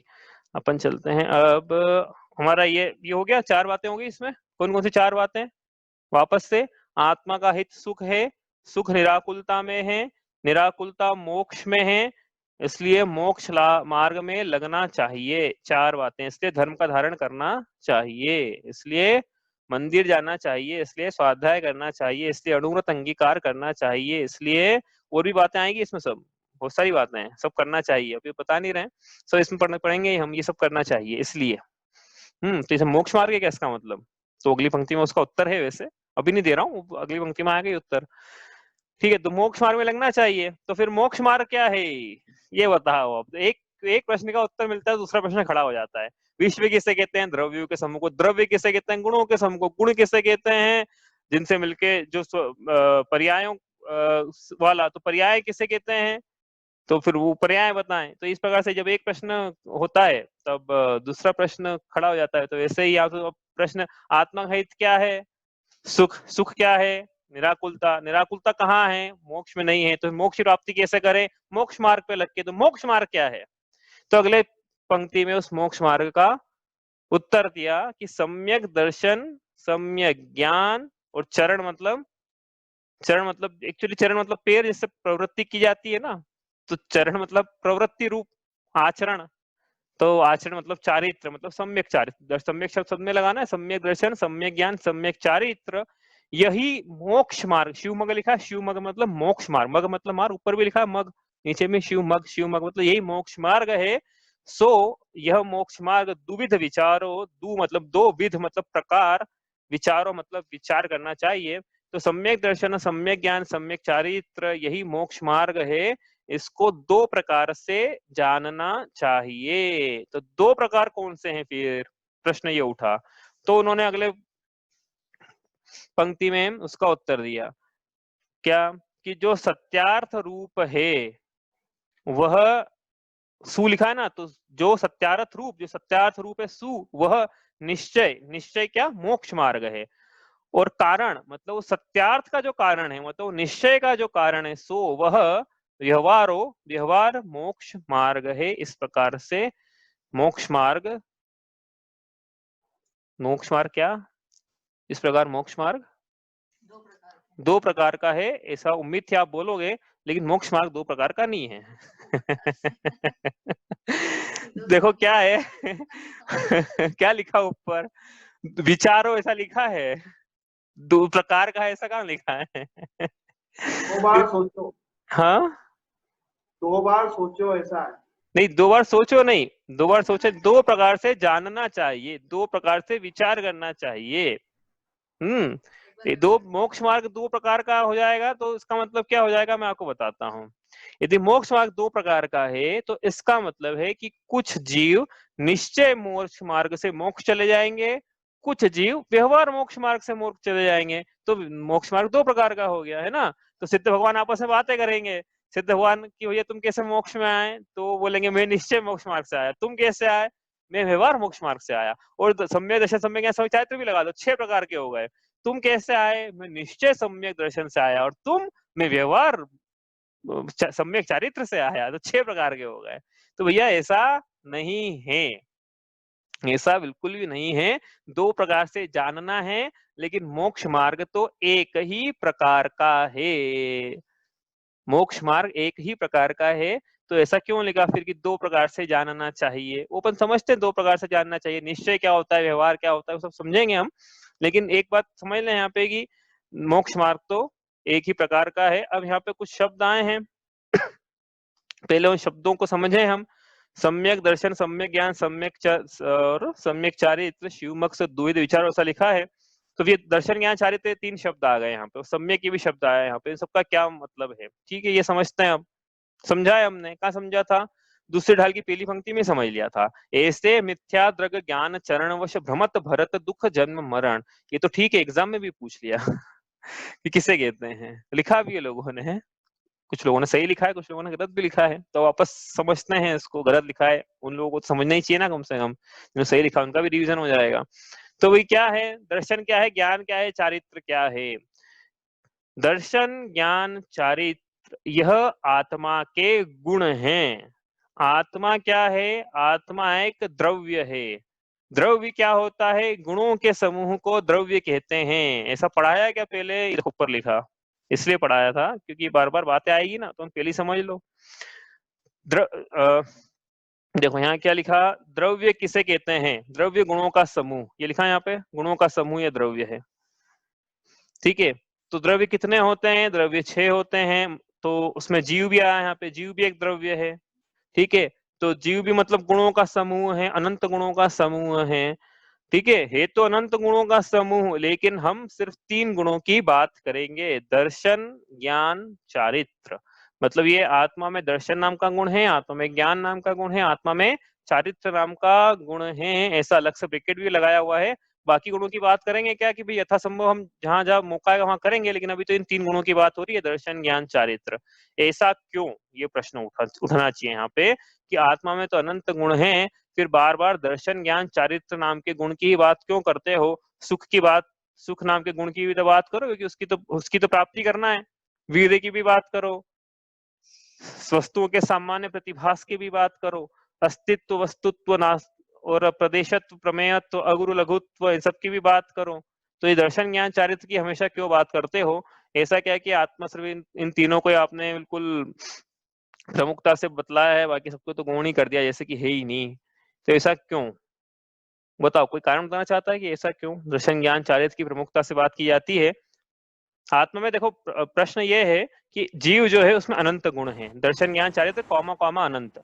अपन चलते हैं अब। हमारा ये हो गया, 4 बातें हो गई इसमें। कौन कौन सी 4 बातें, वापस से। आत्मा का हित सुख है, सुख निराकुलता में है, निराकुलता मोक्ष में है, इसलिए मोक्ष मार्ग में लगना चाहिए। 4 बातें, इसलिए धर्म का धारण करना चाहिए, इसलिए मंदिर जाना चाहिए, इसलिए स्वाध्याय करना चाहिए, इसलिए अणुव्रत अंगीकार करना चाहिए, इसलिए और भी बातें आएंगी इसमें, सब बहुत सारी बातें हैं, सब करना चाहिए, अभी बता नहीं रहे, सब इसमें पढ़ेंगे हम, ये सब करना चाहिए इसलिए। तो इसे मोक्ष मार्ग है क्या, इसका मतलब? तो अगली पंक्ति में उसका उत्तर है, वैसे अभी नहीं दे रहा हूँ, अगली पंक्ति में आएगा उत्तर। ठीक है, तो मोक्ष मार्ग में लगना चाहिए, तो फिर मोक्ष मार्ग क्या है ये बताओ। अब एक एक प्रश्न का उत्तर मिलता है, दूसरा प्रश्न खड़ा हो जाता है। विश्व किसे कहते हैं, द्रव्यों के समूह को। द्रव्य किसे कहते हैं, गुणों के समूह को। गुण किसे कहते हैं, जिनसे मिलके जो पर्यायों वाला, तो पर्याय किसे कहते हैं, तो फिर वो पर्याय बताएं। तो इस प्रकार से जब एक प्रश्न होता है तब दूसरा प्रश्न खड़ा हो जाता है। तो ऐसे ही आप तो प्रश्न, आत्मा का हित क्या है, सुख, सुख क्या है, निराकुलता, निराकुलता कहाँ है, मोक्ष में नहीं है, तो मोक्ष प्राप्ति कैसे करें, मोक्ष मार्ग पे लग के। तो मोक्ष मार्ग क्या है, तो अगले पंक्ति में उस मोक्ष मार्ग का उत्तर दिया कि सम्यक दर्शन, सम्यक ज्ञान, और चरण मतलब एक्चुअली चरण मतलब पैर, जिससे प्रवृत्ति की जाती है ना, तो चरण मतलब प्रवृत्ति रूप आचरण, तो आचरण मतलब चारित्र, मतलब सम्यक चारित्र, सम्यक शब्द सब में लगाना है, सम्यक दर्शन, सम्यक ज्ञान, सम्यक चारित्र, यही मोक्ष मार्ग। शिव मग लिखा है, शिव मग मतलब मोक्ष मार्ग, मग मतलब मार्ग, ऊपर भी लिखा है मग, नीचे में शिव मग, शिव मग मतलब यही मोक्ष मार्ग है। सो यह मोक्ष मार्ग दुविध विचारो, दु मतलब दो, विध मतलब प्रकार, विचारो मतलब विचार करना चाहिए। तो सम्यक दर्शन, सम्यक ज्ञान, सम्यक चारित्र यही मोक्ष मार्ग है। इसको दो प्रकार से जानना चाहिए। तो दो प्रकार कौन से हैं? फिर प्रश्न ये उठा। तो उन्होंने अगले पंक्ति में उसका उत्तर दिया क्या, कि जो सत्यार्थ रूप है वह सु लिखा है ना, तो जो सत्यार्थ रूप है सु, वह निश्चय, निश्चय क्या? मोक्ष मार्ग है। और कारण मतलब सत्यार्थ का जो कारण है, मतलब निश्चय का जो कारण है, सो वह व्यवहार मोक्ष मार्ग है। इस प्रकार से मोक्ष मार्ग क्या? इस प्रकार मोक्ष मार्ग दो प्रकार का है। ऐसा उम्मीद थी आप बोलोगे, लेकिन मोक्ष मार्ग दो प्रकार का नहीं है। देखो क्या है। क्या लिखा ऊपर? विचारो ऐसा लिखा है, दो प्रकार का ऐसा कहाँ लिखा है? दो बार सोचो। हाँ, दो बार सोचो ऐसा है। नहीं दो बार सोचो नहीं, दो बार सोचे, दो प्रकार से जानना चाहिए, दो प्रकार से विचार करना चाहिए। ये दो मोक्ष मार्ग दो प्रकार का हो जाएगा, तो इसका मतलब क्या हो जाएगा मैं आपको बताता हूँ। यदि मोक्ष मार्ग दो प्रकार का है तो इसका मतलब है कि कुछ जीव निश्चय मोक्ष मार्ग से मोक्ष चले जाएंगे, कुछ जीव व्यवहार मोक्ष मार्ग से मोक्ष चले जाएंगे। तो मोक्ष मार्ग दो प्रकार का हो गया है ना। तो सिद्ध भगवान आपस में बातें करेंगे। सिद्ध भगवान की भैया तुम कैसे मोक्ष में आए, तो बोलेंगे मैं निश्चय मोक्ष मार्ग से आया। तुम कैसे आए? मैं व्यवहार मोक्ष मार्ग से आया। और सम्यक दर्शन, सम्यक ज्ञान, सम्यक चारित्र भी लगा दो, 6 प्रकार के हो गए। तुम कैसे आए? मैं निश्चय सम्यक दर्शन से आया। और तुम? मैं व्यवहार सम्यक चारित्र से आया। तो 6 प्रकार के हो गए। तो भैया ऐसा नहीं है, ऐसा बिल्कुल भी नहीं है। दो प्रकार से जानना है, लेकिन मोक्ष मार्ग तो एक ही प्रकार का है। मोक्ष मार्ग एक ही प्रकार का है। तो ऐसा क्यों लिखा फिर कि दो प्रकार से जानना चाहिए? वो अपन समझते हैं दो प्रकार से जानना चाहिए, निश्चय क्या होता है, व्यवहार क्या होता है, वो सब समझेंगे हम। लेकिन एक बात समझ लें यहाँ पे कि मोक्ष मार्ग तो एक ही प्रकार का है। अब यहाँ पे कुछ शब्द आए हैं, पहले उन शब्दों को समझें हम। सम्यक दर्शन, सम्यक ज्ञान, और सम्यक चारित्र शिवमक से द्विविध विचार, ऐसा लिखा है। तो ये दर्शन ज्ञान चारित्र 3 शब्द आ गए यहाँ पे, सम्यक के भी शब्द आया यहाँ पे। इन सबका क्या मतलब है? ठीक है, ये समझते हैं अब। समझा है हमने? कहाँ समझा था? दूसरे ढाल की पहली पंक्ति में समझ लिया था। ऐसे मिथ्या द्रग ज्ञान चरण वश भ्रमत भरत दुख जन्म मरण। ये तो ठीक है, एग्जाम में भी पूछ लिया। कि किसे कहते हैं, लिखा भी है लोगों ने, है कुछ लोगों ने सही लिखा है, कुछ लोगों ने गलत भी लिखा है। तो वापस समझते हैं इसको। गलत लिखा है उन लोगों को तो समझना ही चाहिए ना, कम से कम। जो सही लिखा उनका भी रिवीजन हो जाएगा। तो वही क्या है? दर्शन क्या है, ज्ञान क्या है, चारित्र क्या है? दर्शन ज्ञान चारित्र यह आत्मा के गुण हैं। आत्मा क्या है? आत्मा एक द्रव्य है। द्रव्य क्या होता है? गुणों के समूह को द्रव्य कहते हैं। ऐसा पढ़ाया क्या पहले? ऊपर लिखा, इसलिए पढ़ाया था क्योंकि बार बार बातें आएगी ना, तो हम पहले समझ लो। देखो यहाँ क्या लिखा, द्रव्य किसे कहते हैं? द्रव्य गुणों का समूह, ये लिखा है यहाँ पे, गुणों का समूह ये द्रव्य है। ठीक है, तो द्रव्य कितने होते हैं? द्रव्य 6 होते हैं। तो उसमें जीव भी आया यहाँ पे, जीव भी एक द्रव्य है। ठीक है, तो जीव भी मतलब गुणों का समूह है, अनंत गुणों का समूह है। ठीक है तो अनंत गुणों का समूह, लेकिन हम सिर्फ 3 गुणों की बात करेंगे, दर्शन ज्ञान चारित्र। मतलब ये आत्मा में दर्शन नाम का गुण है, आत्मा में ज्ञान नाम का गुण है, आत्मा में चारित्र नाम का गुण है। ऐसा अलग से ब्रैकेट भी लगाया हुआ है। बाकी गुणों की बात करेंगे क्या कि भाई यथासंभव हम जहां जहां मौका है वहां करेंगे, लेकिन अभी तो इन 3 गुणों की बात हो रही है, दर्शन ज्ञान चारित्र। ऐसा क्यों? ये प्रश्न उठना चाहिए यहाँ पे कि आत्मा में तो अनंत गुण है, फिर बार बार दर्शन ज्ञान चारित्र नाम के गुण की ही बात क्यों करते हो? सुख की बात, सुख नाम के गुण की भी तो बात करो, क्योंकि उसकी तो प्राप्ति करना है। वीर्य की भी बात करो, वस्तुओं के सामान्य प्रतिभास की भी बात करो, अस्तित्व वस्तुत्व और प्रदेशत्व प्रमेयत्व अगुरु लघुत्व इन सब की भी बात करो। तो ये दर्शन ज्ञान चारित्र की हमेशा क्यों बात करते हो? ऐसा क्या है कि आत्मस्वरूप इन तीनों को आपने बिल्कुल प्रमुखता से बतलाया है, बाकी सबको तो गौण ही कर दिया जैसे कि है ही नहीं। तो ऐसा क्यों? बताओ, कोई कारण बताना चाहता है कि ऐसा क्यों दर्शन ज्ञान चारित्र की प्रमुखता से बात की जाती है? आत्मा में देखो प्रश्न ये है कि जीव जो है उसमें अनंत गुण है, दर्शन ज्ञान चारित्र कौमा कौमा अनंत।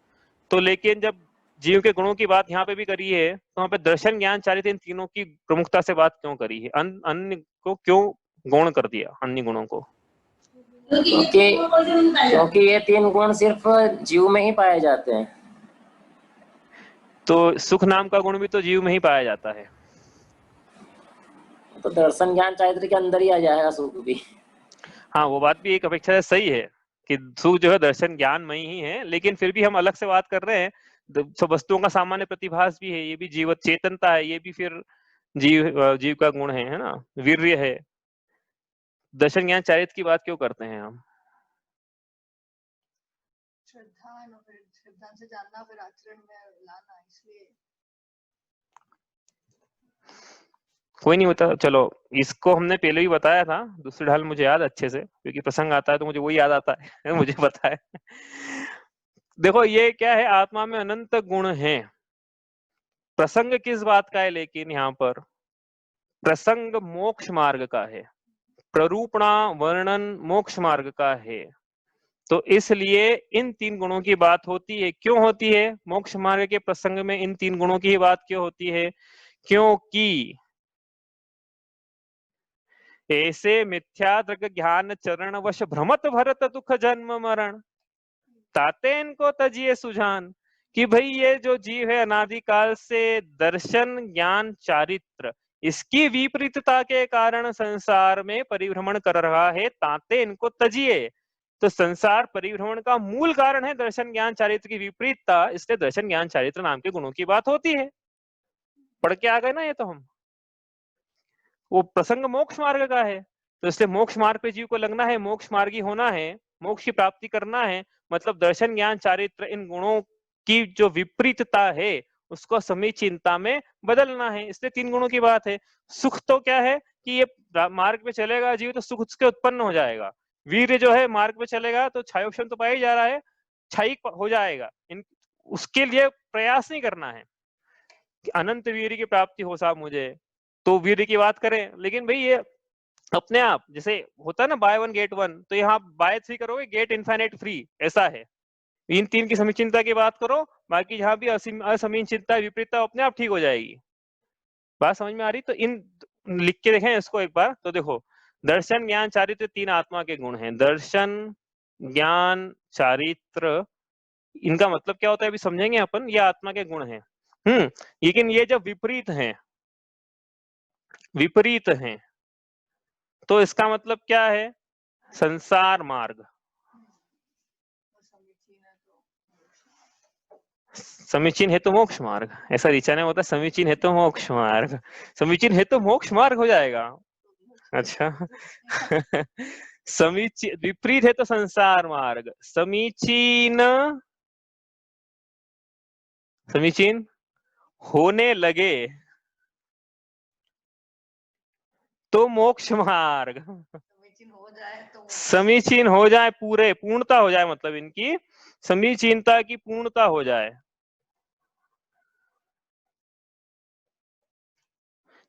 तो लेकिन जब जीव के गुणों की बात यहाँ पे भी करी है, तो वहाँ पे दर्शन ज्ञान चारित्र इन तीनों की प्रमुखता से बात क्यों करी है? अन्य को क्यों गौण कर दिया, अन्य गुणों को? क्योंकि ये तीन गुण सिर्फ जीव में ही पाए जाते हैं। तो सुख नाम का गुण भी तो जीव में ही पाया जाता है। तो दर्शन ज्ञान चारित्र के अंदर ही आ जाएगा सुख भी। हाँ, वो बात भी एक अपेक्षा से सही है कि सुख जो है दर्शन ज्ञान में ही है, लेकिन फिर भी हम अलग से बात कर रहे हैं। सब वस्तुओं का सामान्य प्रतिभास भी है, ये भी जीव चेतनता है, ये भी फिर जीव का गुण है ना, वीर्य है। दर्शन ज्ञान चारित्र की बात क्यों करते हैं हम? श्रद्धा से जानना, फिर आचरण में लाना, इसलिए। कोई नहीं होता, चलो इसको हमने पहले ही बताया था। दूसरी ढाल मुझे याद अच्छे से, क्योंकि प्रसंग आता है तो मुझे वही याद आता है मुझे पता है। देखो ये क्या है, आत्मा में अनंत गुण हैं। प्रसंग किस बात का है? लेकिन यहाँ पर प्रसंग मोक्ष मार्ग का है, प्ररूपणा वर्णन मोक्ष मार्ग का है। तो इसलिए इन तीन गुणों की बात होती है। क्यों होती है? मोक्ष मार्ग के प्रसंग में इन तीन गुणों की ही बात क्यों होती है? क्योंकि ऐसे मिथ्या दृग ज्ञान चरण वश भ्रमत भरत दुख जन्म मरण, ताते इनको तजिए सुजान। कि भाई ये जो जीव है अनादिकाल से दर्शन ज्ञान चारित्र इसकी विपरीतता के कारण संसार में परिभ्रमण कर रहा है, ताते इनको तजिए। तो संसार परिभ्रमण का मूल कारण है दर्शन ज्ञान चारित्र की विपरीतता, इसलिए दर्शन ज्ञान चारित्र नाम के गुणों की बात होती है। पढ़ के आ गए ना ये तो हम। वो प्रसंग मोक्ष मार्ग का है, तो इसलिए मोक्ष मार्ग पे जीव को लगना है, मोक्ष मार्गी होना है, मोक्ष की प्राप्ति करना है। मतलब दर्शन ज्ञान चारित्र इन गुणों की जो विपरीतता है उसको समीचीनता में बदलना है, इसलिए तीन गुणों की बात है। सुख तो क्या है कि ये मार्ग पे चलेगा जीव तो सुख उसके उत्पन्न हो जाएगा। वीर्य जो है मार्ग पे चलेगा तो छायोक्षण तो पाया ही जा रहा है, छाई हो जाएगा। उसके लिए प्रयास नहीं करना है कि अनंत वीर्य की प्राप्ति हो साहब मुझे, तो वीर्य की बात करें। लेकिन भाई ये अपने आप जैसे होता है ना बाय वन गेट वन, तो यहाँ बाय थ्री करोगे गेट इनफाइनाइट फ्री, ऐसा है। इन तीन की समीचीनता की बात करो, बाकी जहां भी असमीचीनता विपरीतता अपने आप ठीक हो जाएगी। बात समझ में आ रही? तो इन लिख के देखें इसको एक बार, तो देखो दर्शन ज्ञान चारित्र तीन आत्मा के गुण हैं। दर्शन ज्ञान चारित्र इनका मतलब क्या होता है अभी समझेंगे अपन, ये आत्मा के गुण हैं। लेकिन ये जब विपरीत हैं तो इसका मतलब क्या है? संसार मार्ग। समीचीन है तो मोक्ष मार्ग, ऐसा ऋचा ने होता, समीचीन है तो मोक्ष मार्ग, समीचीन है तो मोक्ष मार्ग हो जाएगा। अच्छा समीचीन विपरीत है तो संसार मार्ग, समीचीन होने लगे तो मोक्ष मार्ग, समीचीन हो जाए पूरे पूर्णता हो जाए, मतलब इनकी समीचीनता की पूर्णता हो जाए।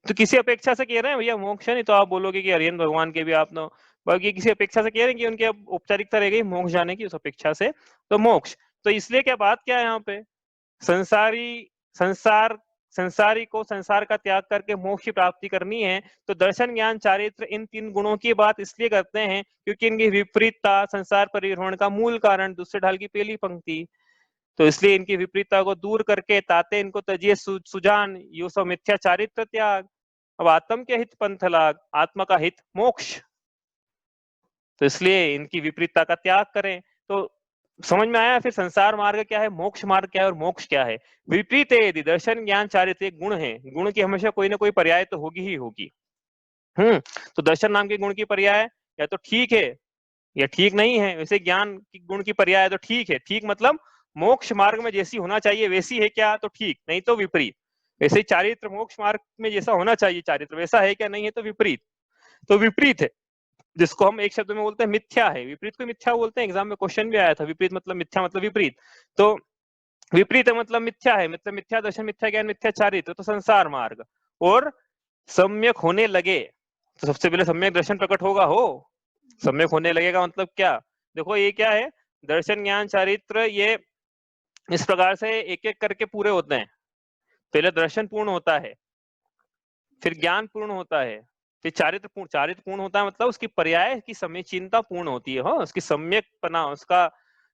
तो किसी अपेक्षा से कह रहे हैं भैया मोक्ष है, नहीं तो आप बोलोगे कि अरिहंत भगवान के भी आप नो, बाकी किसी अपेक्षा से कह रहे हैं कि उनकी अब औपचारिकता रह गई मोक्ष जाने की, उस अपेक्षा से तो मोक्ष। तो इसलिए क्या बात क्या है यहाँ पे, संसारी को संसार का त्याग करके मोक्ष की प्राप्ति करनी है, तो दर्शन ज्ञान चारित्र इन तीन गुणों की बात इसलिए करते हैं क्योंकि इनकी विपरीतता संसार परिभ्रमण का मूल कारण, दूसरे ढाल की पहली पंक्ति। तो इसलिए इनकी विपरीतता को दूर करके ताते इनको तजिए सुजान, यो सो मिथ्या चारित्र त्याग। अब आत्म के हित पंथ लाग, आत्मा का हित मोक्ष, तो इसलिए इनकी विपरीतता का त्याग करें। तो समझ में आया फिर संसार मार्ग क्या है, मोक्ष मार्ग क्या है और मोक्ष क्या है। विपरीत है यदि दर्शन ज्ञान चारित्र गुण है, गुण की हमेशा कोई ना कोई पर्याय तो होगी ही होगी। तो दर्शन नाम के गुण की पर्याय या तो ठीक है या ठीक नहीं है, वैसे ज्ञान की गुण की पर्याय तो ठीक है, ठीक मतलब मोक्ष मार्ग में जैसी होना चाहिए वैसी है क्या, तो ठीक, नहीं तो विपरीत। वैसे चारित्र मोक्ष मार्ग में जैसा होना चाहिए चारित्र वैसा है क्या, नहीं है तो विपरीत। तो विपरीत है जिसको हम एक शब्द में बोलते हैं मिथ्या है, विपरीत को मिथ्या बोलते हैं। एग्जाम में क्वेश्चन भी आया था, विपरीत मतलब मिथ्या मतलब विपरीत। तो विपरीत मतलब मिथ्या है, मतलब मिथ्या दर्शन मिथ्या ज्ञान मिथ्या चारित्र, तो संसार मार्ग। और सम्यक होने लगे, तो सबसे पहले सम्यक दर्शन प्रकट होगा हो, सम्यक होने लगेगा मतलब क्या, देखो ये क्या है, दर्शन ज्ञान चारित्र ये इस प्रकार से एक एक करके पूरे होते हैं। पहले दर्शन पूर्ण होता है, फिर ज्ञान पूर्ण होता है, फिर चारित्र पूर्ण होता है, मतलब उसकी पर्याय की समीचीनता पूर्ण होती है, हाँ, उसकी सम्यकपना, उसका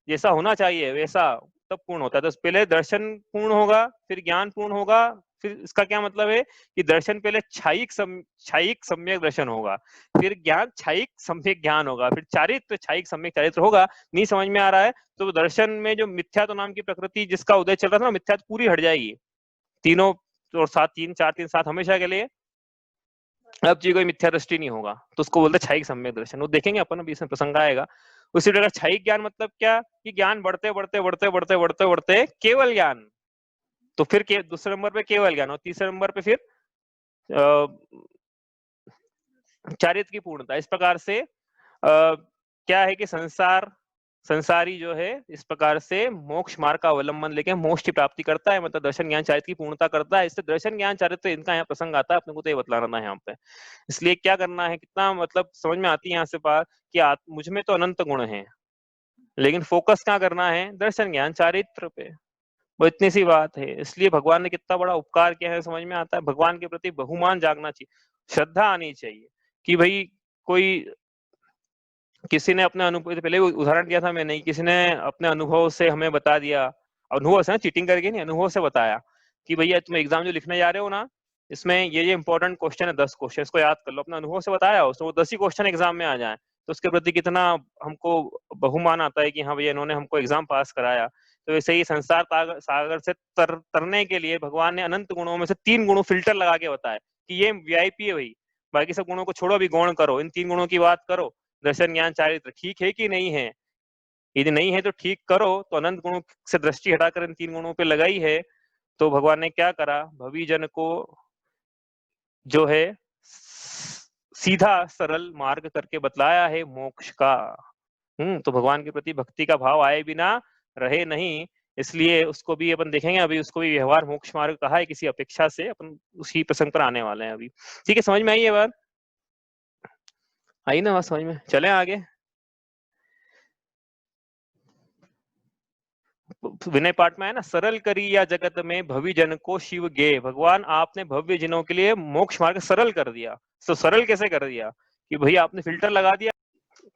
जैसा होना चाहिए वैसा तब पूर्ण होता है। तो पहले दर्शन पूर्ण होगा, फिर ज्ञान पूर्ण होगा, फिर इसका क्या मतलब है कि दर्शन पहले छायिक सम्यक दर्शन होगा, फिर ज्ञान छायिक सम्यक ज्ञान होगा, फिर चारित्र छायिक सम्यक चारित्र होगा। नहीं समझ में आ रहा है तो दर्शन में जो मिथ्यात्व नाम की प्रकृति जिसका उदय चल रहा था ना, मिथ्यात्व पूरी हट जाएगी, तीनों और सात, 3 4 3 7 हमेशा के लिए। अब जी कोई मिथ्या दृष्टि नहीं होगा, तो उसको बोलते छायिक सम्यक दर्शन। वो देखेंगे अपन, अभी इसमें प्रसंग आएगा। उसी प्रकार छायिक ज्ञान मतलब क्या कि ज्ञान बढ़ते बढ़ते बढ़ते बढ़ते बढ़ते बढ़ते केवल ज्ञान, तो फिर दूसरे नंबर पे केवल ज्ञान, और तीसरे नंबर पे फिर चारित्र की पूर्णता। इस प्रकार से क्या है कि संसारी जो है इस प्रकार से मोक्ष मार्ग का अवलंबन लेके मोक्ष की प्राप्ति करता है, मतलब दर्शन ज्ञान चारित्र की पूर्णता करता है। इससे दर्शन ज्ञान चारित्र इनका यहाँ प्रसंग आता है, अपने को तो ये बतलाना है यहाँ पे। इसलिए क्या करना है, कितना मतलब समझ में आती है यहाँ से बात कि मुझ में तो अनंत गुण है, लेकिन फोकस क्या करना है, दर्शन ज्ञान चारित्र पे, वो इतनी सी बात है। इसलिए भगवान ने कितना बड़ा उपकार किया है समझ में आता है। भगवान के प्रति बहुमान जागना चाहिए, श्रद्धा आनी चाहिए कि भाई कोई किसी ने अपने अनुभव, पहले उदाहरण दिया था मैंने, किसी ने अपने अनुभव से हमें बता दिया, अनुभव से चीटिंग करके नहीं, अनुभव से बताया कि भैया तुम एग्जाम जो लिखने जा रहे हो ना, इसमें ये इंपॉर्टेंट क्वेश्चन है, 10 क्वेश्चन, इसको याद कर लो। अपने अनुभव से बताया उसने, वो 10 ही क्वेश्चन एग्जाम में आ जाए, तो उसके प्रति कितना हमको बहुमान आता है कि हाँ भैया इन्होंने हमको एग्जाम पास कराया। तो वैसे ही संसार सागर से तरने के लिए भगवान ने अनंत गुणों में से 3 गुणों फिल्टर लगा के बताया कि ये वीआईपी है भाई, बाकी सब गुणों को छोड़ो, अभी गौण करो, इन 3 गुणों की बात करो। दर्शन ज्ञान चारित्र ठीक है कि नहीं है, यदि नहीं है तो ठीक करो। तो अनंत गुणों से दृष्टि हटाकर इन 3 गुणों पे लगाई है, तो भगवान ने क्या करा, भवी जन को जो है सीधा सरल मार्ग करके बतलाया है मोक्ष का। तो भगवान के प्रति भक्ति का भाव आए बिना रहे नहीं, इसलिए उसको भी अपन देखेंगे। अभी उसको भी व्यवहार मोक्ष मार्ग कहा है किसी अपेक्षा से, अपन उसी प्रसंग पर आने वाले हैं अभी। ठीक है, समझ में आई ये बात? आई ना बात समझ में? चले आगे। विनय पाठ में है ना, सरल करी या जगत में भव्य जन को शिव गे। भगवान आपने भव्य जनों के लिए मोक्ष मार्ग सरल कर दिया। तो सरल कैसे कर दिया कि भैया आपने फिल्टर लगा दिया।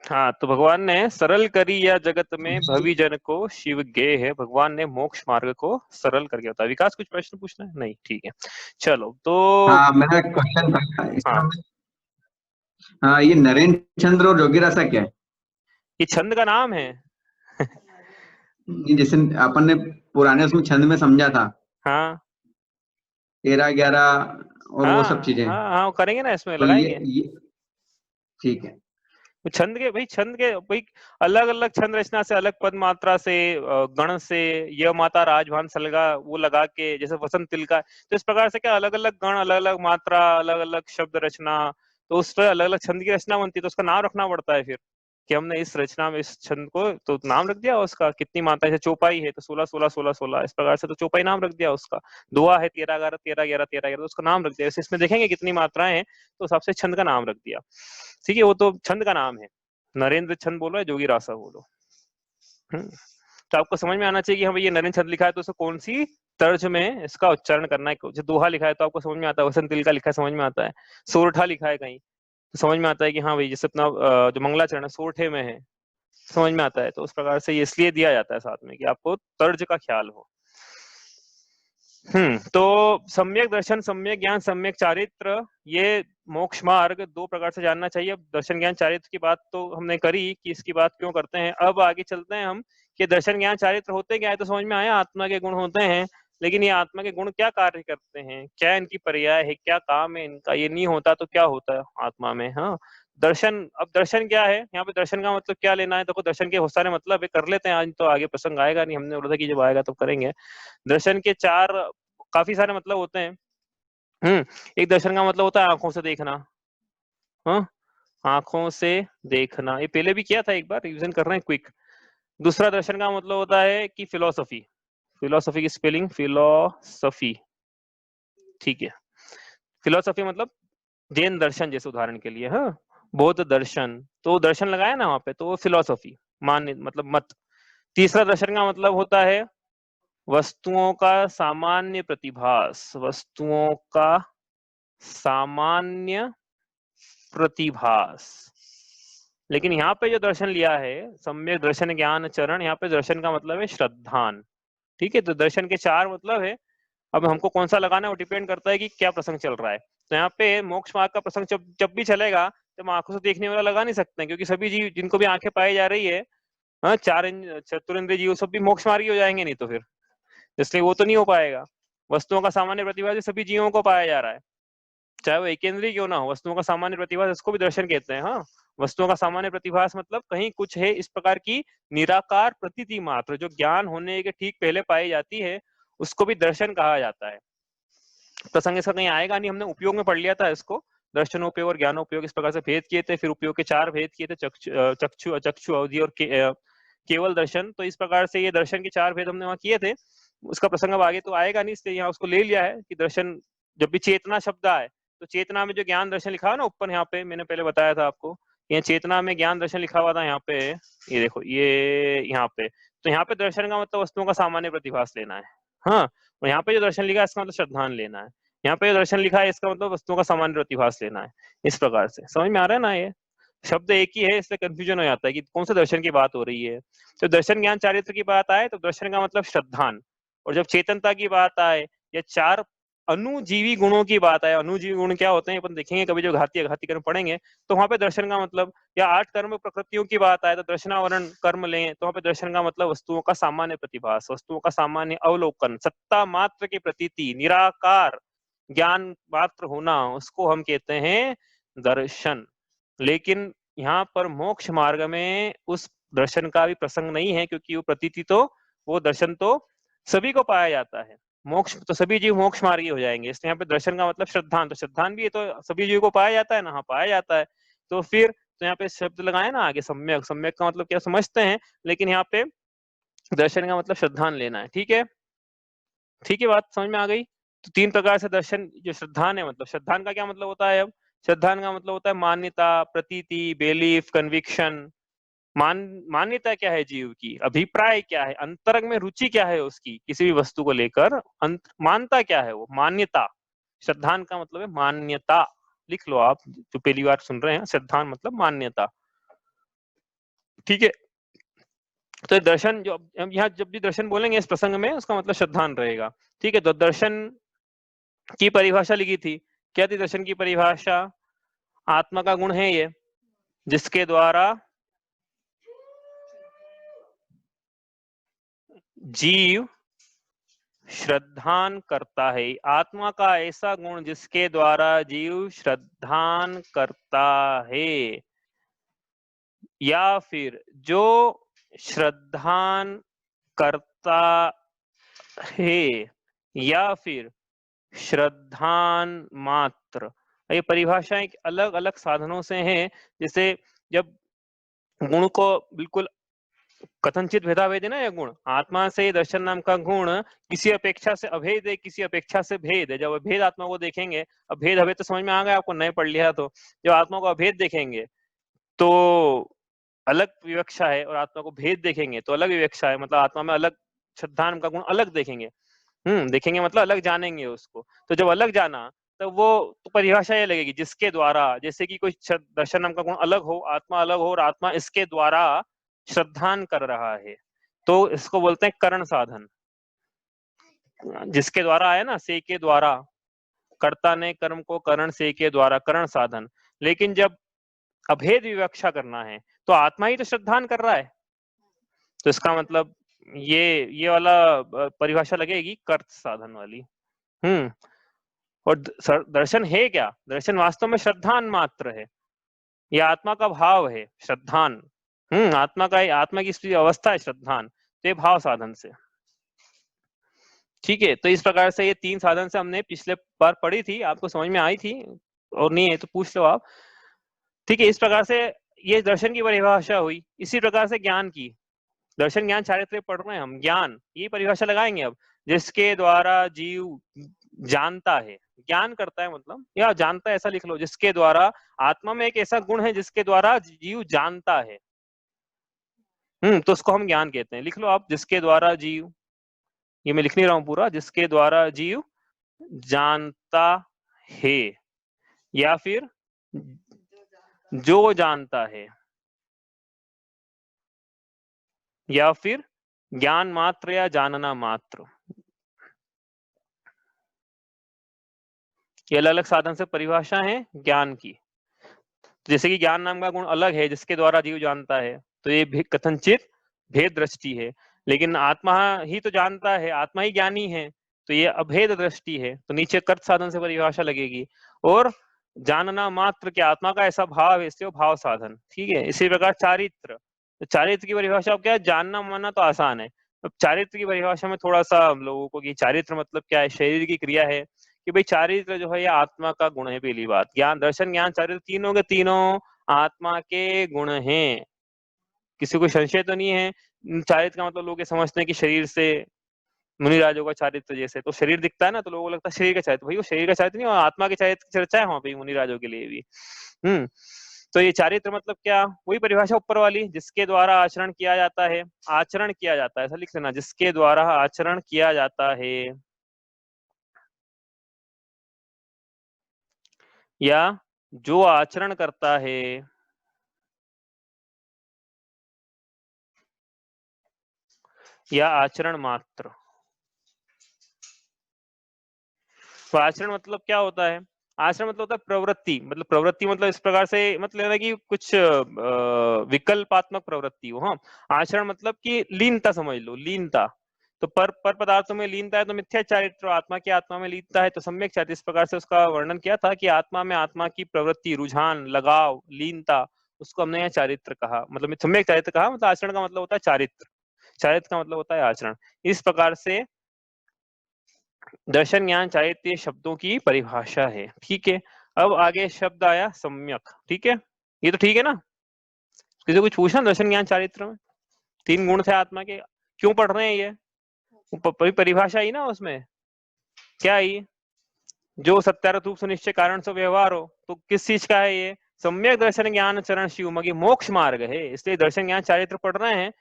हाँ, तो भगवान ने सरल करी या जगत में भव्य जन को शिव गे है, भगवान ने मोक्ष मार्ग को सरल करके बताया। विकास कुछ प्रश्न पूछना है? नहीं, ठीक है, चलो। तो हाँ, मेरा क्वेश्चन था हाँ, हाँ, ये नरेंद्र चंद्र और जोगीरासा क्या है? ये छंद का नाम है। जैसे अपन ने पुराने उसमें छंद में समझा था, हाँ 13 11 और वो सब चीजें, हाँ हाँ, करेंगे ना, इसमें तो लगाएंगे। ये ठीक है। छंद के भाई अलग अलग छंद रचना से, अलग पद मात्रा से, गण से, य माता राजभान सलगा वो लगा के, जैसे वसंत तिलका, तो इस प्रकार से क्या अलग अलग गण, अलग अलग मात्रा, अलग अलग शब्द रचना, तो उस पर अलग अलग छंद की रचना बनती है, तो उसका नाम रखना पड़ता है फिर कि हमने इस रचना में इस छंद को तो नाम रख दिया उसका। कितनी मात्रा है, चौपाई है तो 16 16 16 16 इस प्रकार से, तो चौपाई नाम रख दिया उसका। दुआ है 13 11 13 11 13 11, तो उसका नाम रख दिया। इसमें देखेंगे कितनी मात्राएं हैं, तो हिसाब से छंद का नाम रख दिया। ठीक है, वो तो छंद का नाम है। नरेंद्र छंद बोलो या जोगी रासा बोलो, तो आपको समझ में आना चाहिए कि हाँ ये नरेंद्र छंद लिखा है तो उसको कौन सी तर्ज में इसका उच्चारण करना है। जो दोहा लिखा है तो आपको समझ में आता है, वसंत तिलका लिखा है समझ में आता है, सोरठा लिखा है कहीं तो समझ में आता है कि हाँ भाई जैसे अपना जो मंगलाचरण सोरठे में है, समझ में आता है। तो उस प्रकार से ये इसलिए दिया जाता है साथ में कि आपको तर्ज का ख्याल हो। तो सम्यक दर्शन, सम्यक ज्ञान, सम्यक चारित्र, ये मोक्ष मार्ग 2 प्रकार से जानना चाहिए। अब दर्शन ज्ञान चारित्र की बात तो हमने करी कि इसकी बात क्यों करते हैं। अब आगे चलते हैं हम कि दर्शन ज्ञान चारित्र होते क्या है, तो समझ में आया आत्मा के गुण होते हैं, लेकिन ये आत्मा के गुण क्या कार्य करते हैं, क्या इनकी पर्याय है, क्या काम है इनका, ये नहीं होता तो क्या होता है आत्मा में। हाँ, दर्शन, अब दर्शन क्या है यहाँ पे, दर्शन का मतलब क्या लेना है, देखो दर्शन के बहुत सारे मतलब है, कर लेते हैं आज, तो आगे प्रसंग आएगा नहीं, हमने बोला था कि जब आएगा तो करेंगे। दर्शन के 4 काफी सारे मतलब होते हैं। एक दर्शन का मतलब होता है आंखों से देखना। हाँ, आंखों से देखना, ये पहले भी किया था एक बार, रिवीजन कर रहे हैं क्विक। दूसरा दर्शन का मतलब होता है कि फिलोसफी, फिलोसफी की स्पेलिंग फिलोसफी, ठीक है। फिलोसफी मतलब जैन दर्शन, जैसे उदाहरण के लिए, हाँ, बौद्ध दर्शन, तो दर्शन लगाया ना वहां पे, तो वो फिलोसफी मान मतलब मत। तीसरा दर्शन का मतलब होता है वस्तुओं का सामान्य प्रतिभास, वस्तुओं का सामान्य प्रतिभास। लेकिन यहाँ पे जो दर्शन लिया है सम्यक दर्शन ज्ञान चरण, यहाँ पे दर्शन का मतलब है श्रद्धान। ठीक है, तो दर्शन के 4 मतलब है। अब हमको कौन सा लगाना है वो डिपेंड करता है कि क्या प्रसंग चल रहा है। तो यहाँ पे मोक्ष मार्ग का प्रसंग जब भी चलेगा तो हम आंखों से देखने वाला लगा नहीं सकते, क्योंकि सभी जीव जिनको भी आंखें पाई जा रही है, हाँ, चतुरेंद्रिय जीव सब भी मोक्ष मार्गी हो जाएंगे, नहीं तो फिर इसलिए वो तो नहीं हो पाएगा। वस्तुओं का सामान्य प्रतिभास सभी जीवों को पाया जा रहा है, चाहे वो एकेंद्रीय क्यों ना हो। वस्तुओं का सामान्य प्रतिभास, इसको भी दर्शन कहते हैं। हाँ, वस्तुओं का सामान्य प्रतिभास मतलब कहीं कुछ है इस प्रकार की निराकार प्रतीति मात्र, जो ज्ञान होने के ठीक पहले पाई जाती है, उसको भी दर्शन कहा जाता है। प्रसंग इसका कहीं आएगा नहीं, हमने उपयोग में पढ़ लिया था इसको, दर्शनोपयोग और ज्ञानोपयोग इस प्रकार से भेद किए थे, फिर उपयोग के 4 भेद किए थे, चक्षु अचक्षु अवधि और केवल दर्शन। तो इस प्रकार से ये दर्शन के 4 भेद हमने वहां किए थे। उसका प्रसंग अब आगे तो आएगा नहीं, इसलिए यहाँ उसको ले लिया है कि दर्शन जब भी चेतना शब्द आए तो चेतना में जो ज्ञान दर्शन लिखा है ना ऊपर, यहाँ पे मैंने पहले बताया था आपको, यहाँ चेतना में ज्ञान दर्शन लिखा हुआ था, यहाँ पे ये देखो, ये यहाँ पे। तो यहाँ पे दर्शन का मतलब वस्तुओं का सामान्य प्रतिभास लेना है। हाँ, और यहाँ पे जो दर्शन लिखा है इसका मतलब श्रद्धान लेना है। यहाँ पे जो दर्शन लिखा है इसका मतलब वस्तुओं का सामान्य प्रतिभास लेना है। इस प्रकार से समझ में आ रहा है ना, ये शब्द एक ही है इसलिए कंफ्यूजन हो जाता है कि कौन से दर्शन की बात हो रही है। तो दर्शन ज्ञान चारित्र की बात आए तो दर्शन का मतलब श्रद्धान, और जब चेतनता की बात आए या 4 अनुजीवी गुणों की बात आए, अनुजीवी गुण क्या होते हैं अपन देखेंगे कभी, जो घाती अघाती कर्म पढ़ेंगे, तो वहां पे दर्शन का मतलब, या 8 कर्म प्रकृतियों की बात आए तो दर्शनावरण कर्म लें तो वहां पे दर्शन का मतलब वस्तुओं का सामान्य प्रतिभास, वस्तुओं का सामान्य अवलोकन, सत्ता मात्र की प्रतीति, निराकार ज्ञान मात्र होना, उसको हम कहते हैं दर्शन। लेकिन यहाँ पर मोक्ष मार्ग में उस दर्शन का भी प्रसंग नहीं है, क्योंकि वो प्रतीति तो, वो दर्शन तो सभी को पाया जाता है। मोक्ष तो सभी जीव मोक्ष मार्गी हो जाएंगे, इसलिए यहाँ पे दर्शन का मतलब श्रद्धान, तो श्रद्धान भी ये तो सभी जीव को पाया जाता है ना, हाँ पाया जाता है। तो फिर तो यहाँ पे शब्द लगाए ना आगे सम्यक, सम्यक का मतलब क्या समझते हैं, लेकिन यहाँ पे दर्शन का मतलब श्रद्धान लेना है। ठीक है, ठीक है, बात समझ में आ गई। तो 3 प्रकार से दर्शन, जो श्रद्धान है, मतलब श्रद्धान का क्या मतलब होता है, अब श्रद्धान का मतलब होता है मान्यता, प्रतीति, बिलीफ, कन्विक्शन। मान्यता क्या है जीव की, अभिप्राय क्या है, अंतरंग में रुचि क्या है उसकी किसी भी वस्तु को लेकर, मानता क्या है वो, मान्यता। श्रद्धान का मतलब है मान्यता, लिख लो आप जो पहली बार सुन रहे हैं, श्रद्धान मतलब मान्यता। ठीक है, तो दर्शन जो हम यहाँ जब भी दर्शन बोलेंगे इस प्रसंग में, उसका मतलब श्रद्धान रहेगा। ठीक है, तो दर्शन की परिभाषा लिखी थी, क्या थी दर्शन की परिभाषा, आत्मा का गुण है ये जिसके द्वारा जीव श्रद्धान करता है, आत्मा का ऐसा गुण जिसके द्वारा जीव श्रद्धान करता है, या फिर जो श्रद्धान करता है, या फिर श्रद्धान मात्र। ये परिभाषाएं अलग अलग साधनों से हैं, जैसे जब गुण को बिल्कुल कथनचित भेदाभेद है ना, यह गुण आत्मा से दर्शन नाम का गुण किसी अपेक्षा से अभेद है, किसी अपेक्षा से भेद है। जब अभेद आत्मा को देखेंगे, अभेद अभेद तो समझ में आ गया आपको, नए पढ़ लिया, तो जब आत्मा को अभेद देखेंगे तो अलग विवक्षा है, और आत्मा को भेद देखेंगे तो अलग विवक्षा है, मतलब आत्मा में अलग श्रद्धा नाम का गुण अलग देखेंगे। देखेंगे मतलब अलग जानेंगे उसको। तो जब अलग जाना तो वो तो परिभाषा ये लगेगी जिसके द्वारा, जैसे कि कोई दर्शन नाम का गुण अलग हो, आत्मा अलग हो, और आत्मा इसके द्वारा श्रद्धान कर रहा है, तो इसको बोलते हैं करण साधन। जिसके द्वारा आया ना, से के द्वारा, कर्ता ने कर्म को करण से के द्वारा, करण साधन। लेकिन जब अभेद विवक्षा करना है तो आत्मा ही तो श्रद्धान कर रहा है, तो इसका मतलब ये वाला परिभाषा लगेगी कर्त साधन वाली। और दर्शन है क्या, दर्शन वास्तव में श्रद्धान मात्र है, यह आत्मा का भाव है श्रद्धान। आत्मा की अवस्था है श्रद्धान, तो ये भाव साधन से। ठीक है, तो इस प्रकार से ये 3 साधन से हमने पिछले बार पढ़ी थी, आपको समझ में आई थी, और नहीं है तो पूछ लो आप। ठीक है, इस प्रकार से ये दर्शन की परिभाषा हुई। इसी प्रकार से ज्ञान की, दर्शन ज्ञान चारित्र्य पढ़ रहे हैं हम, ज्ञान ये परिभाषा लगाएंगे अब, जिसके द्वारा जीव जानता है, ज्ञान करता है मतलब, या जानता है ऐसा लिख लो, जिसके द्वारा आत्मा में एक ऐसा गुण है जिसके द्वारा जीव जानता है, तो उसको हम ज्ञान कहते हैं, लिख लो आप, जिसके द्वारा जीव ये मैं लिख नहीं रहा हूं पूरा, जिसके द्वारा जीव जानता है, या फिर जो जानता है, या फिर ज्ञान मात्र या जानना मात्र। ये अलग अलग साधन से परिभाषा है ज्ञान की। जैसे कि ज्ञान नाम का गुण अलग है जिसके द्वारा जीव जानता है, तो ये कथनचित भेद दृष्टि है। लेकिन आत्मा ही तो जानता है, आत्मा ही ज्ञानी है, तो ये अभेद दृष्टि है। तो नीचे कर्त साधन से परिभाषा लगेगी। और जानना मात्र के आत्मा का ऐसा भाव है, इसलिए भाव साधन। ठीक है। इसी प्रकार चारित्र, तो चारित्र की परिभाषा क्या है? जानना मानना तो आसान है। अब चारित्र की परिभाषा में थोड़ा सा हम लोगों को कि चारित्र मतलब क्या है, शरीर की क्रिया है कि भाई चारित्र जो है ये आत्मा का गुण है। पहली बात, ज्ञान दर्शन ज्ञान चारित्र तीनों के तीनों आत्मा के गुण हैं, किसी को संशय तो नहीं है। चारित्र का मतलब लोग ये समझते हैं कि शरीर से मुनिराजों का चारित्र, जैसे तो शरीर दिखता है ना तो लोगों को लगता है शरीर का चारित्र, भाई वो शरीर का चारित्र नहीं, और आत्मा के चारित्र की चर्चा है वहां पे मुनिराजों के लिए भी। तो ये चारित्र मतलब क्या? वही परिभाषा ऊपर वाली, जिसके द्वारा आचरण किया जाता है, आचरण किया जाता है, ऐसा लिख लेना, जिसके द्वारा आचरण किया जाता है, या जो आचरण करता है, या आचरण मात्र। तो आचरण मतलब क्या होता है? आचरण मतलब होता है प्रवृत्ति, मतलब प्रवृत्ति मतलब इस प्रकार से मत लेना कि कुछ विकल्पात्मक प्रवृत्ति हो। हाँ, आचरण मतलब कि लीनता समझ लो, लीनता। तो पर पदार्थों में लीनता है तो मिथ्या चारित्र, आत्मा की आत्मा में लीनता है तो सम्यक चारित्र। इस प्रकार से उसका वर्णन किया था कि आत्मा में आत्मा की प्रवृत्ति, रुझान, लगाव, लीनता, उसको हमने यहाँ चारित्र कहा, मतलब सम्यक चारित्र कहा। मतलब आचरण का मतलब होता है चारित्र, चारित्र का मतलब होता है आचरण। इस प्रकार से दर्शन ज्ञान चारित्र्य शब्दों की परिभाषा है। ठीक है। अब आगे शब्द आया सम्यक। ठीक है, ये तो ठीक है ना? किसी को कुछ पूछना? दर्शन ज्ञान चारित्र में 3 गुण थे आत्मा के, क्यों पढ़ रहे हैं ये? परिभाषा ही ना उसमें क्या है? जो सत्यार्थ रूप सुनिश्चय कारण से व्यवहार हो, तो किस चीज का है ये? सम्यक दर्शन ज्ञान चरण शिव मगे मोक्ष मार्ग है, इसलिए दर्शन ज्ञान चारित्र पढ़ रहे हैं।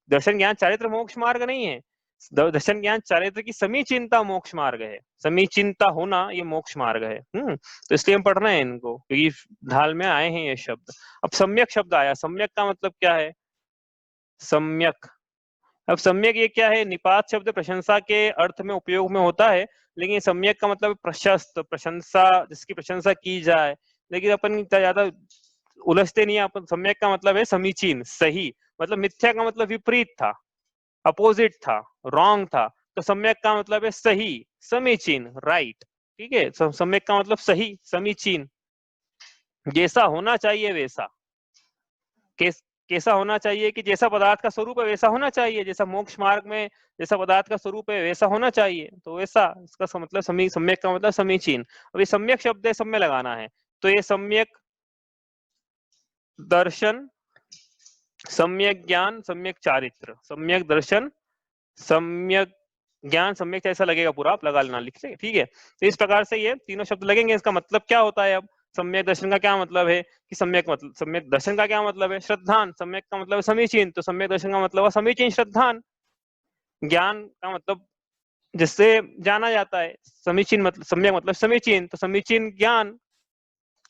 दर्शन ज्ञान चारित्र मोक्ष मार्ग नहीं है, दर्शन ज्ञान चारित्र की समीचीनता मोक्ष मार्ग है। समीचीनता होना ये मोक्ष मार्ग है। तो इसलिए हम पढ़ रहे हैं इनको, क्योंकि ढाल में आए हैं ये शब्द। अब सम्यक शब्द आया, सम्यक का मतलब क्या है? सम्यक, अब सम्यक ये क्या है? निपात शब्द प्रशंसा के अर्थ में उपयोग में होता है, लेकिन सम्यक का मतलब प्रशस्त, प्रशंसा, जिसकी प्रशंसा की जाए। लेकिन अपन ज्यादा उलझते नहीं है अपन। सम्यक का मतलब है समीचीन, सही। मतलब मिथ्या का मतलब विपरीत था, अपोजिट था, रॉन्ग था। तो सम्यक का मतलब है सही, समीचीन, राइट। ठीक है। सम्यक का मतलब सही, समीचीन, जैसा होना चाहिए वैसा। कैसा होना चाहिए? कि जैसा पदार्थ का स्वरूप है वैसा होना चाहिए, जैसा मोक्ष मार्ग में जैसा पदार्थ का स्वरूप है वैसा होना चाहिए, तो वैसा। इसका मतलब सम्यक का मतलब समीचीन। अब ये सम्यक शब्द है, सब में लगाना है। तो ये सम्यक दर्शन, सम्यक ज्ञान, सम्यक चारित्र, सम्यक दर्शन, सम्यक ज्ञान, सम्यक ऐसा लगेगा पूरा, आप लगा लेना, लिख ले। ठीक है। तो इस प्रकार से ये तीनों शब्द लगेंगे। इसका मतलब क्या होता है? अब सम्यक दर्शन का क्या मतलब है? कि सम्यक मतलब, सम्यक दर्शन का क्या मतलब है? श्रद्धान। सम्यक का मतलब है समीचीन, तो सम्यक दर्शन का मतलब है समीचीन श्रद्धान। ज्ञान का मतलब जिससे जाना जाता है, समीचीन मतलब, सम्यक मतलब समीचीन, तो समीचीन ज्ञान।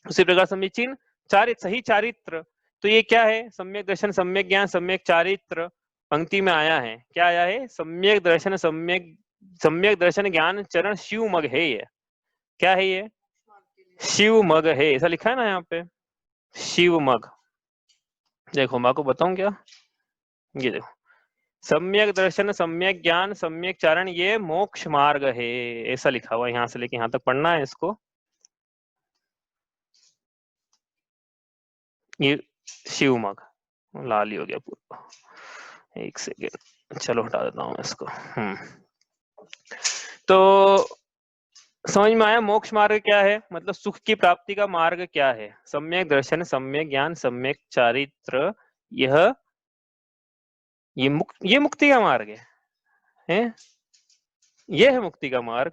उसी प्रकार समीचीन चारित्र, सही चारित्र। तो ये क्या है? सम्यक दर्शन, सम्यक ज्ञान, सम्यक चारित्र। पंक्ति में आया है, क्या आया है? सम्यक दर्शन, सम्यक दर्शन ज्ञान चरण शिव मग है। ये क्या है? ये शिव मग है, ऐसा लिखा है ना यहाँ पे, शिव मग। देखो मैं आपको बताऊं क्या, ये देखो, सम्यक दर्शन, सम्यक ज्ञान, सम्यक चारण, ये मोक्ष मार्ग है, ऐसा लिखा हुआ है। यहाँ से लेके यहाँ तक पढ़ना है इसको। ये शिव मग लाल ही हो गया पूरा, एक सेकेंड, चलो हटा देता हूँ इसको। तो समझ में आया मोक्ष मार्ग क्या है, मतलब सुख की प्राप्ति का मार्ग क्या है? सम्यक दर्शन, सम्यक ज्ञान, सम्यक चारित्र, ये मुक्ति का मार्ग है? ये है मुक्ति का मार्ग।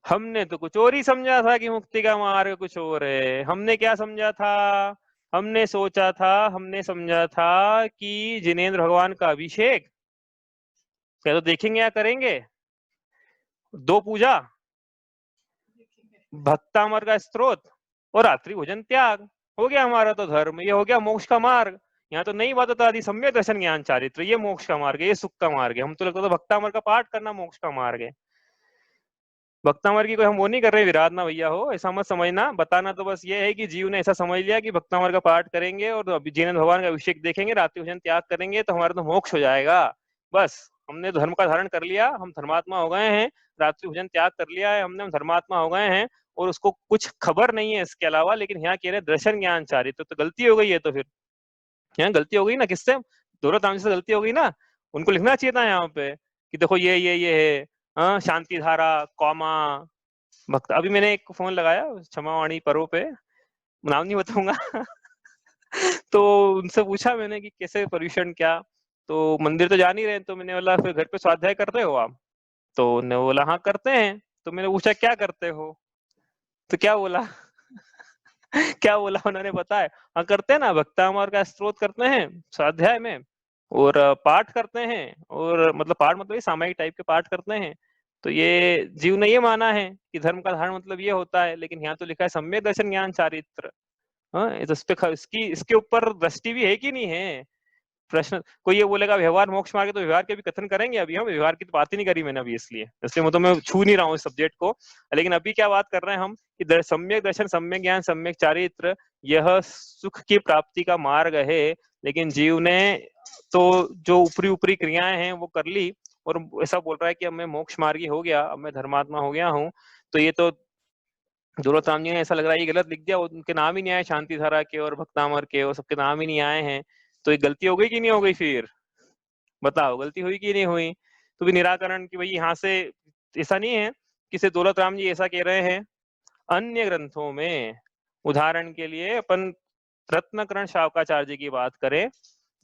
हमने तो कुछ और ही समझा था कि मुक्ति का मार्ग कुछ और है। हमने क्या समझा था? हमने सोचा था, हमने समझा था कि जिनेंद्र भगवान का अभिषेक क्या तो देखेंगे या करेंगे? 2 पूजा, भक्तामर का स्त्रोत और रात्रि भोजन त्याग, हो गया हमारा तो धर्म, ये हो गया मोक्ष का मार्ग। यहाँ तो नई बात बता दी, सम्यक दर्शन ज्ञान चारित्र, ये मोक्ष का मार्ग है, ये सुख का मार्ग है। हम तो लगता था भक्तामर का पाठ करना मोक्ष का मार्ग है। भक्तामर की कोई हम वो नहीं कर रहे विराधना भैया हो, ऐसा मत समझना। बताना तो बस ये है कि जीव ने ऐसा समझ लिया कि भक्तामर का पाठ करेंगे और जिनेंद्र भगवान का अभिषेक देखेंगे, रात्रि भोजन त्याग करेंगे तो हमारा तो मोक्ष हो जाएगा। बस हमने धर्म का धारण कर लिया, हम धर्मात्मा हो गए हैं, रात्रि भोजन त्याग कर लिया है हमने, हम धर्मात्मा हो गए हैं और उसको कुछ खबर नहीं है इसके अलावा। लेकिन यहाँ कह रहे दर्शन ज्ञान चारित्र, तो गलती हो गई है। तो फिर यहाँ गलती हो गई ना, किससे? दौलतराम जी से गलती हो गई ना। उनको लिखना चाहिए था यहाँ पे कि देखो ये है, हाँ, शांति धारा कौमा भक्त। अभी मैंने एक फोन लगाया क्षमावाणी पर्व पे, नाम नहीं बताऊंगा तो उनसे पूछा मैंने कि कैसे पर्यूषण क्या, तो मंदिर तो जा नहीं रहे, तो मैंने बोला फिर घर पे स्वाध्याय करते हो आप? तो उन्होंने बोला हाँ करते हैं। तो मैंने पूछा क्या करते हो, तो क्या बोला क्या बोला उन्होंने बताया, हाँ करते हैं ना, भक्तामर का स्त्रोत करते हैं स्वाध्याय में और पाठ करते हैं, और मतलब पाठ मतलब ये सामायिक टाइप के पाठ करते हैं। तो ये जीव ने ये माना है कि धर्म का धारण मतलब ये होता है, लेकिन यहाँ तो लिखा है सम्यक दर्शन ज्ञान चारित्र। हाँ, तो इस पे इसके ऊपर दृष्टि भी है कि नहीं है? प्रश्न कोई ये बोलेगा व्यवहार मोक्ष मार्ग, तो व्यवहार के भी कथन करेंगे अभी हम। व्यवहार की तो बात ही नहीं करी मैंने अभी, इसलिए तो मैं छू नहीं रहा हूँ इस सब्जेक्ट को। लेकिन अभी क्या बात कर रहे हैं हम कि सम्यक दर्शन, सम्यक ज्ञान, सम्यक चारित्र यह सुख की प्राप्ति का मार्ग है। लेकिन जीव ने तो जो ऊपरी ऊपरी क्रियाएं हैं वो कर ली और ऐसा बोल रहा है कि अब मैं मोक्ष मार्गी हो गया, अब मैं धर्मात्मा हो गया हूँ। तो ये तो दौलतराम जी ने ऐसा लग रहा है ये गलत लिख दिया, उनके नाम ही नहीं आए, शांति धारा के और भक्तामर के और सबके नाम ही नहीं आए हैं। तो ये गलती हो गई कि नहीं हो गई? फिर बताओ गलती हुई कि नहीं हुई? तो भी निराकरण की भाई यहाँ से ऐसा नहीं है कि सिर्फ दौलतराम जी ऐसा कह रहे हैं। अन्य ग्रंथों में उदाहरण के लिए अपन रत्नकरण शावकाचार्य जी की बात करें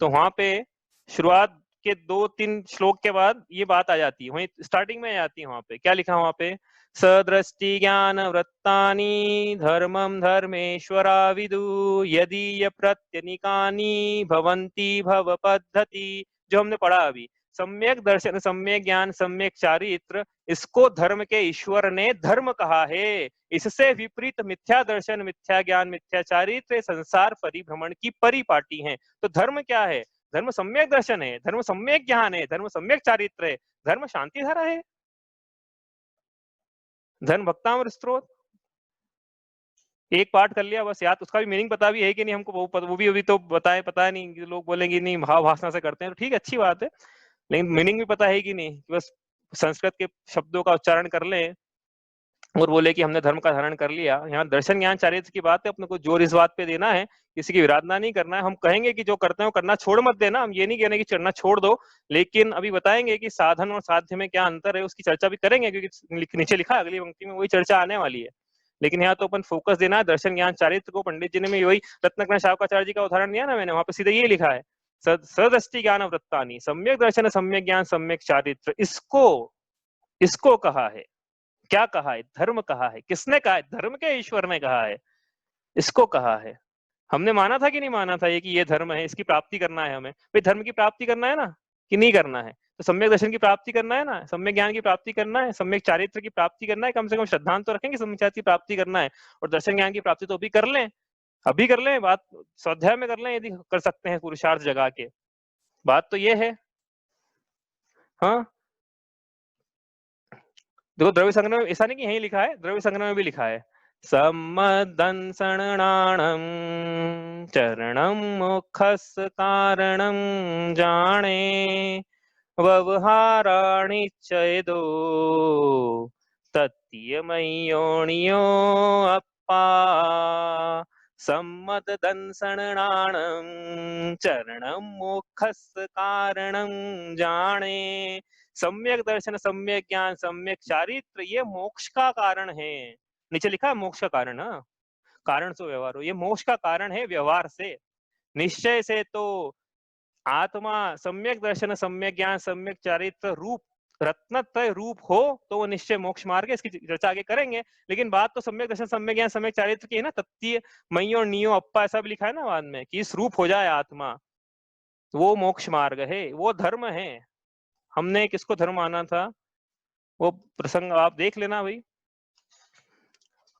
तो वहां पे शुरुआत के 2-3 श्लोक के बाद ये बात आ जाती है, वहीं स्टार्टिंग में आ जाती है। वहां पे क्या लिखा? वहां पे सदृष्टि ज्ञान वृत्तानि धर्मम धर्मेश्वरा विदु यदीय प्रत्यनिकानि भवन्ति भव पद्धति, जो हमने पढ़ा अभी। सम्यक दर्शन, सम्यक ज्ञान, सम्यक चारित्र, इसको धर्म के ईश्वर ने धर्म कहा है। इससे विपरीत मिथ्या दर्शन, मिथ्या ज्ञान, मिथ्या चारित्र संसार परिभ्रमण की परिपाटी हैं। तो धर्म क्या है? धर्म सम्यक दर्शन है, धर्म सम्यक ज्ञान है, धर्म सम्यक चारित्र है, धर्म शांति धारा है, धर्म भक्तामृत स्त्रोत। एक पाठ कर लिया बस याद, उसका भी मीनिंग पता भी है कि नहीं हमको, वो भी अभी तो बताए, पता नहीं। लोग बोलेंगे नहीं भाव भाषा से करते हैं, तो ठीक है, अच्छी बात है, लेकिन मीनिंग भी पता है कि नहीं? बस संस्कृत के शब्दों का उच्चारण कर लें और बोले कि हमने धर्म का धारण कर लिया। यहाँ दर्शन ज्ञान चारित्र की बात है, अपने को जोर इस बात पे देना है, किसी की विराधना नहीं करना है। हम कहेंगे कि जो करते हो करना छोड़ मत देना, हम ये नहीं कहने कि चढ़ना छोड़ दो, लेकिन अभी बताएंगे कि साधन और साध्य में क्या अंतर है, उसकी चर्चा भी करेंगे, क्योंकि नीचे लिखा है अगली पंक्ति में वही चर्चा आने वाली है। लेकिन यहाँ तो अपन फोकस देना है दर्शन ज्ञान चारित्र को। पंडित जी ने वही रत्नकरण शावकाचार्य जी का उदाहरण दिया ना मैंने, वहां पे सीधे ये लिखा है सदृष्टि ज्ञान वृत्तानि सम्यक दर्शन, सम्यक ज्ञान, सम्यक चारित्र, इसको कहा है। क्या कहा है? धर्म कहा है। किसने कहा है? धर्म के ईश्वर ने कहा है, इसको कहा है। हमने माना था कि नहीं माना था ये कि ये धर्म है, इसकी प्राप्ति करना है हमें? भाई धर्म की प्राप्ति करना है ना, कि नहीं करना है? तो सम्यक दर्शन की प्राप्ति करना है ना, सम्यक ज्ञान की प्राप्ति करना है, सम्यक चारित्र की प्राप्ति करना है, कम से कम श्रद्धांत तो रखेंगे सम्यक चारित्र की प्राप्ति करना है। और दर्शन ज्ञान की प्राप्ति तो अभी कर लें, अभी कर लें, बात स्वाध्याय में कर लें यदि कर सकते हैं पुरुषार्थ जगा के। बात तो ये है। हाँ देखो द्रव्य संग्रह में ऐसा नहीं कि यही लिखा है, द्रव्य संग्रह में भी लिखा है सम्मदंसणाणं चरणं मोक्षस कारणं जाने व्यवहाराणि चेदो तत्यमयोनियो अप्पा सम्मदंसणाणं चरणं मोक्षस कारणं जाने। सम्यक दर्शन, सम्यक ज्ञान, सम्यक चारित्र, ये मोक्ष का कारण है। नीचे लिखा है मोक्ष का कारण, हाँ, कारण से व्यवहार हो, ये मोक्ष का कारण है व्यवहार से। निश्चय से तो आत्मा सम्यक दर्शन, सम्यक ज्ञान, सम्यक चारित्र रूप रत्नत्रय रूप हो तो वो निश्चय मोक्ष मार्ग है। इसकी चर्चा आगे करेंगे, लेकिन बात तो सम्यक दर्शन, सम्यक ज्ञान, सम्यक चारित्र की है ना। तत्तीय मई और नियो अप्पा ऐसा भी लिखा है ना बाद में कि इस रूप हो जाए आत्मा, वो मोक्ष मार्ग है, वो धर्म है। हमने किसको धर्म माना था, वो प्रसंग आप देख लेना भाई।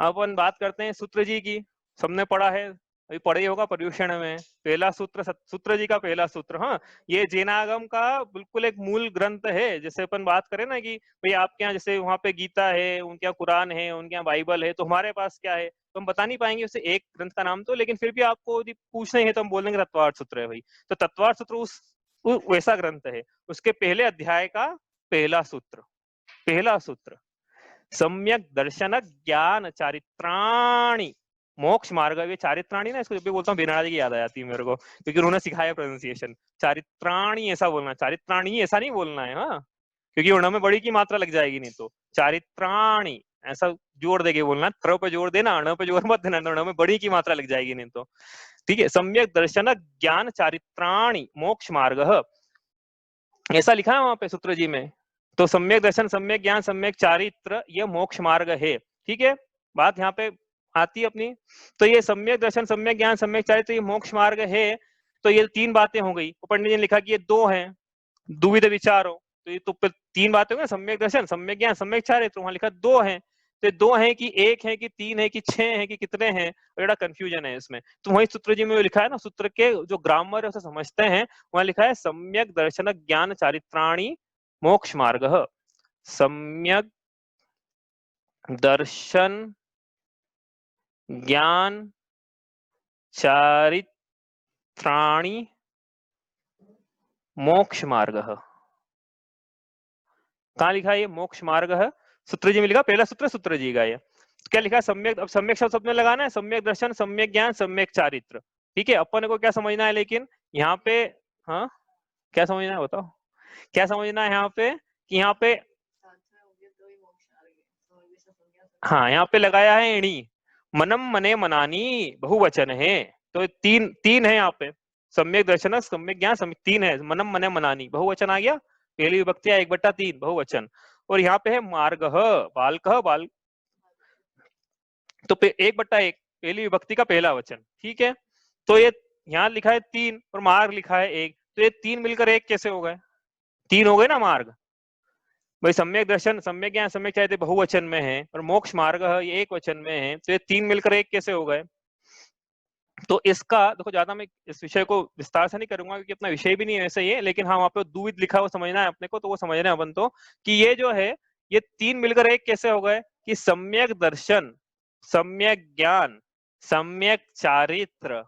अपन बात करते हैं सूत्र जी की, सबने पढ़ा है, अभी पढ़े ही होगा पर्युषण में, पहला सूत्र सूत्र जी का पहला सूत्र। हाँ, ये जैनागम का बिल्कुल एक मूल ग्रंथ है। जैसे अपन बात करें ना कि भाई आपके यहाँ जैसे वहां पे गीता है, उनके यहाँ कुरान है, उनके यहाँ बाइबल है, तो हमारे पास क्या है तो हम बता नहीं पाएंगे उसे एक ग्रंथ का नाम तो, लेकिन फिर भी आपको यदि पूछना ही है तो हम बोलेंगे तत्वार्थ सूत्र है भाई। तो तत्वार्थ सूत्र उस वैसा ग्रंथ है, उसके पहले अध्याय का पहला सूत्र, पहला सूत्र, सम्यक दर्शन ज्ञान चारित्राणी मोक्ष मार्ग। ये चारित्राणी ना, इसको जब भी बोलता हूँ बीराणा जी की याद आ जाती है मेरे को, क्योंकि उन्होंने सिखाया प्रोनाउंसिएशन। चारित्राणी ऐसा बोलना, चारित्राणी ऐसा नहीं बोलना है, हाँ, क्योंकि उन्होंने में बड़ी की मात्रा लग जाएगी नहीं तो। चारित्राणी ऐसा जोर देके बोलना, त्र पे जोर देना, अण पे जोर मत देना, अण में बड़ी की मात्रा लग जाएगी नहीं तो। ठीक है, सम्यक दर्शन ज्ञान चारित्राणी मोक्ष मार्ग, ऐसा लिखा है वहां पे सूत्र जी में। तो सम्यक दर्शन, सम्यक ज्ञान, सम्यक चारित्र, ये मोक्ष मार्ग है। ठीक है, बात यहाँ पे आती है अपनी। तो ये सम्यक दर्शन, सम्यक ज्ञान, सम्यक चारित्र, ये मोक्ष मार्ग है। तो ये तीन बातें हो गई। पंडित जी ने लिखा कि ये दो हैं, दुविध विचारो, तो ये तो तीन बातें हो गई, सम्यक दर्शन, सम्यक ज्ञान, सम्यक चारित्र। वहां लिखा दो हैं, तो दो है कि एक है कि तीन है कि छह है कि कितने हैं, बड़ा कंफ्यूजन है इसमें। तो वही सूत्र जी में लिखा है ना, सूत्र के जो ग्रामर है उसे समझते हैं, वहां लिखा है सम्यक दर्शन ज्ञान चारित्राणी मोक्ष मार्ग। सम्यक दर्शन ज्ञान चारित्राणी मोक्ष मार्ग। कहाँ लिखा है ये मोक्ष मार्ग है? सूत्र जी में लिखा, पहला सूत्र सूत्र जी का। ये क्या लिखा है? सम्यक, अब सम्यक शब्द में लगाना है, सम्यक दर्शन, सम्यक ज्ञान, सम्यक चारित्र। ठीक है, अपन को क्या समझना है लेकिन यहाँ पे, हाँ क्या समझना है बताओ, क्या समझना है यहाँ पे कि यहाँ पे, हाँ यहाँ पे लगाया है एणी, मनम मने मनानी बहुवचन है, तो तीन तीन है यहाँ पे, सम्यक दर्शन, सम्यक ज्ञान, सम्यक, तीन है, मनम मने मनानी बहुवचन आ गया, पहली विभक्ति 1/3 बहुवचन। और यहाँ पे है मार्ग, बालक, बाल, तो 1/1 पहली विभक्ति का पहला वचन। ठीक है, तो ये यहाँ लिखा है तीन और मार्ग लिखा है एक, तो ये तीन मिलकर एक कैसे हो गए? तीन हो गए ना मार्ग भाई। सम्यक दर्शन, सम्यक ज्ञान, सम्यक चारित्र बहुवचन में है और मोक्ष मार्ग ये एक वचन में है, तो ये तीन मिलकर एक कैसे हो गए? तो इसका देखो, ज्यादा मैं इस विषय को विस्तार से नहीं करूंगा क्योंकि अपना विषय भी नहीं है वैसे ये, लेकिन हाँ वहां पे दुविध लिखा वो समझना है अपने को, तो वो समझ रहे हैं अपन तो कि ये जो है ये तीन मिलकर एक कैसे हो गए कि सम्यक दर्शन, सम्यक ज्ञान, सम्यक चारित्र,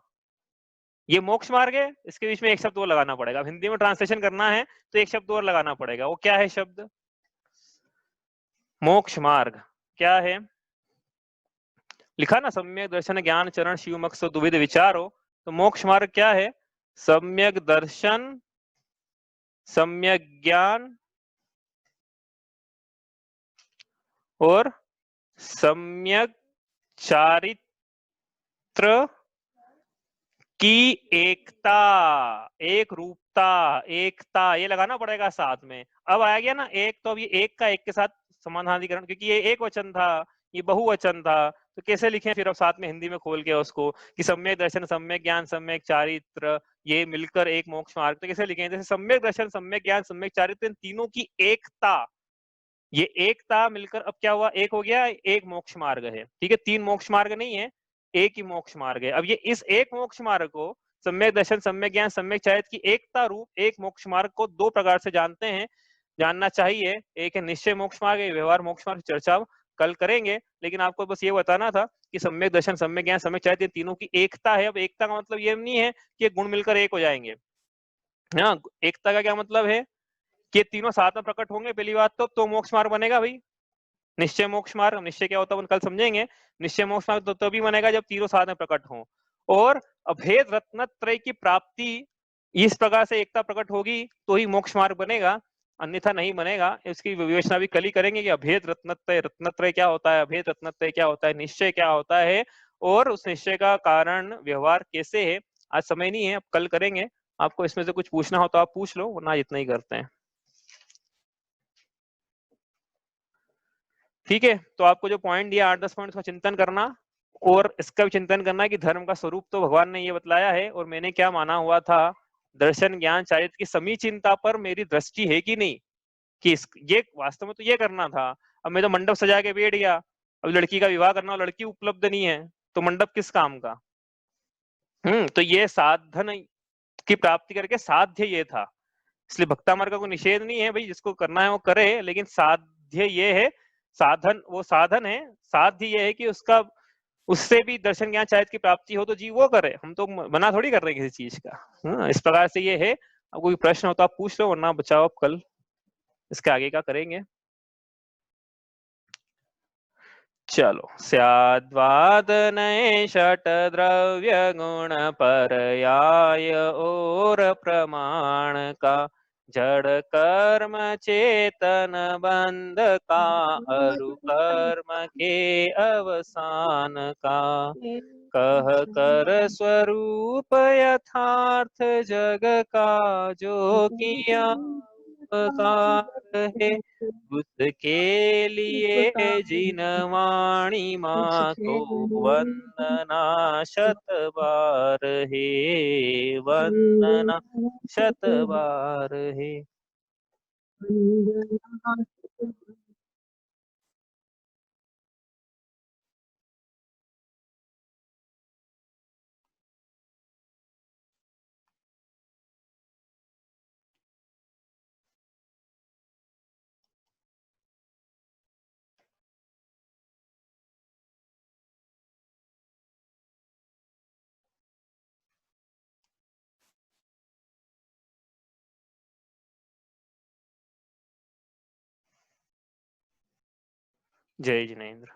ये मोक्ष मार्ग है। इसके बीच में एक शब्द और लगाना पड़ेगा, हिंदी में ट्रांसलेशन करना है तो एक शब्द और लगाना पड़ेगा। वो क्या है शब्द? मोक्ष मार्ग। क्या है लिखा ना, सम्यक दर्शन ज्ञान चरण शिव मक्सो दुविध विचारो, तो मोक्ष मार्ग क्या है? सम्यक दर्शन, सम्यक ज्ञान और सम्यक चारित्र की एकता, एक रूपता, एकता, ये लगाना पड़ेगा साथ में। अब आया गया ना एक, तो अब ये एक का एक के साथ समानाधिकरण, क्योंकि ये एक वचन था, ये बहुवचन था, तो कैसे लिखें फिर अब साथ में हिंदी में खोल के उसको कि सम्यक दर्शन, सम्यक ज्ञान, सम्यक चारित्र, ये मिलकर एक मोक्ष मार्ग, तो कैसे लिखें? जैसे सम्यक दर्शन, सम्यक ज्ञान, सम्यक चारित्र, इन तीनों की एकता, ये एकता मिलकर अब क्या हुआ? एक हो गया, एक मोक्ष मार्ग है। ठीक है, तीन मोक्ष मार्ग नहीं है, एक ही मोक्ष मार्ग है। अब ये इस एक मोक्ष मार्ग को, सम्यक दर्शन, सम्यक ज्ञान, सम्यक चारित्र की एकता रूप एक मोक्ष मार्ग को दो प्रकार से जानते हैं, जानना चाहिए। एक है निश्चय मोक्ष मार्ग, व्यवहार मोक्ष मार्ग, चर्चा कल करेंगे, लेकिन आपको बस ये बताना था कि सम्यक दर्शन, सम्यक ज्ञान, सम्यक चारित्र, तीनों की एकता है। अब एकता का मतलब ये नहीं है कि गुण मिलकर एक हो जाएंगे। हाँ, एकता का क्या मतलब है कि तीनों साथ में प्रकट होंगे, पहली बात तो मोक्ष मार्ग बनेगा भाई। निश्चय मोक्ष मार्ग, निश्चय क्या होता है कल समझेंगे। निश्चय मोक्ष मार्ग तो तभी बनेगा जब तीनों साथ में प्रकट हो। और अभेद रत्नत्रय की प्राप्ति, इस प्रकार से एकता प्रकट होगी तो ही मोक्ष मार्ग बनेगा, अन्यथा नहीं बनेगा। इसकी विवेचना भी कल ही करेंगे कि अभेद रत्नत्रय, रत्नत्रय क्या होता है, अभेद रत्नत्रय क्या होता है, निश्चय क्या होता है, और उस निश्चय का कारण व्यवहार कैसे है। आज समय नहीं है, अब कल करेंगे। आपको इसमें से कुछ पूछना हो तो आप पूछ लो, वरना इतना ही करते हैं। ठीक है, तो आपको जो पॉइंट दिया 8-10 पॉइंट का चिंतन करना, और इसका भी चिंतन करना कि धर्म का स्वरूप तो भगवान ने ये बतलाया है, और मैंने क्या माना हुआ था, दर्शन ज्ञान चारित्र की समीचीनता पर मेरी दृष्टि है कि नहीं, कि ये वास्तव में तो ये करना था, अब मैं तो मंडप सजा के बैठ गया, अब लड़की का विवाह करना, लड़की उपलब्ध नहीं है, तो मंडप किस काम का। तो ये साधन की प्राप्ति करके साध्य ये था, इसलिए भक्ता मार्ग का कोई निषेध नहीं है भाई, जिसको करना है वो करे, लेकिन साध्य ये है, साधन वो साधन है, साध्य ये है कि उसका उससे भी दर्शन ज्ञान चारित्र की प्राप्ति हो तो जीव वो करे, हम तो मना थोड़ी कर रहे हैं किसी चीज का। इस प्रकार से ये है। अब कोई प्रश्न हो तो आप पूछ लो, वरना बचाओ, आप कल इसके आगे का करेंगे। चलो, स्याद्वादनये षट द्रव्य गुण पर्याय और प्रमाण का, जड़ कर्म चेतन बंध का, अरु कर्म के अवसान का, कह कर स्वरूप यथार्थ जग का, जो किया उपकार है, उसके लिए जिन वाणी माँ को वंदना शत बार है, वंदना शत बार है। जय जिनेंद्र।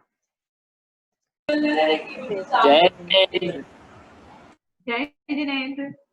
जय जय जिनेंद्र।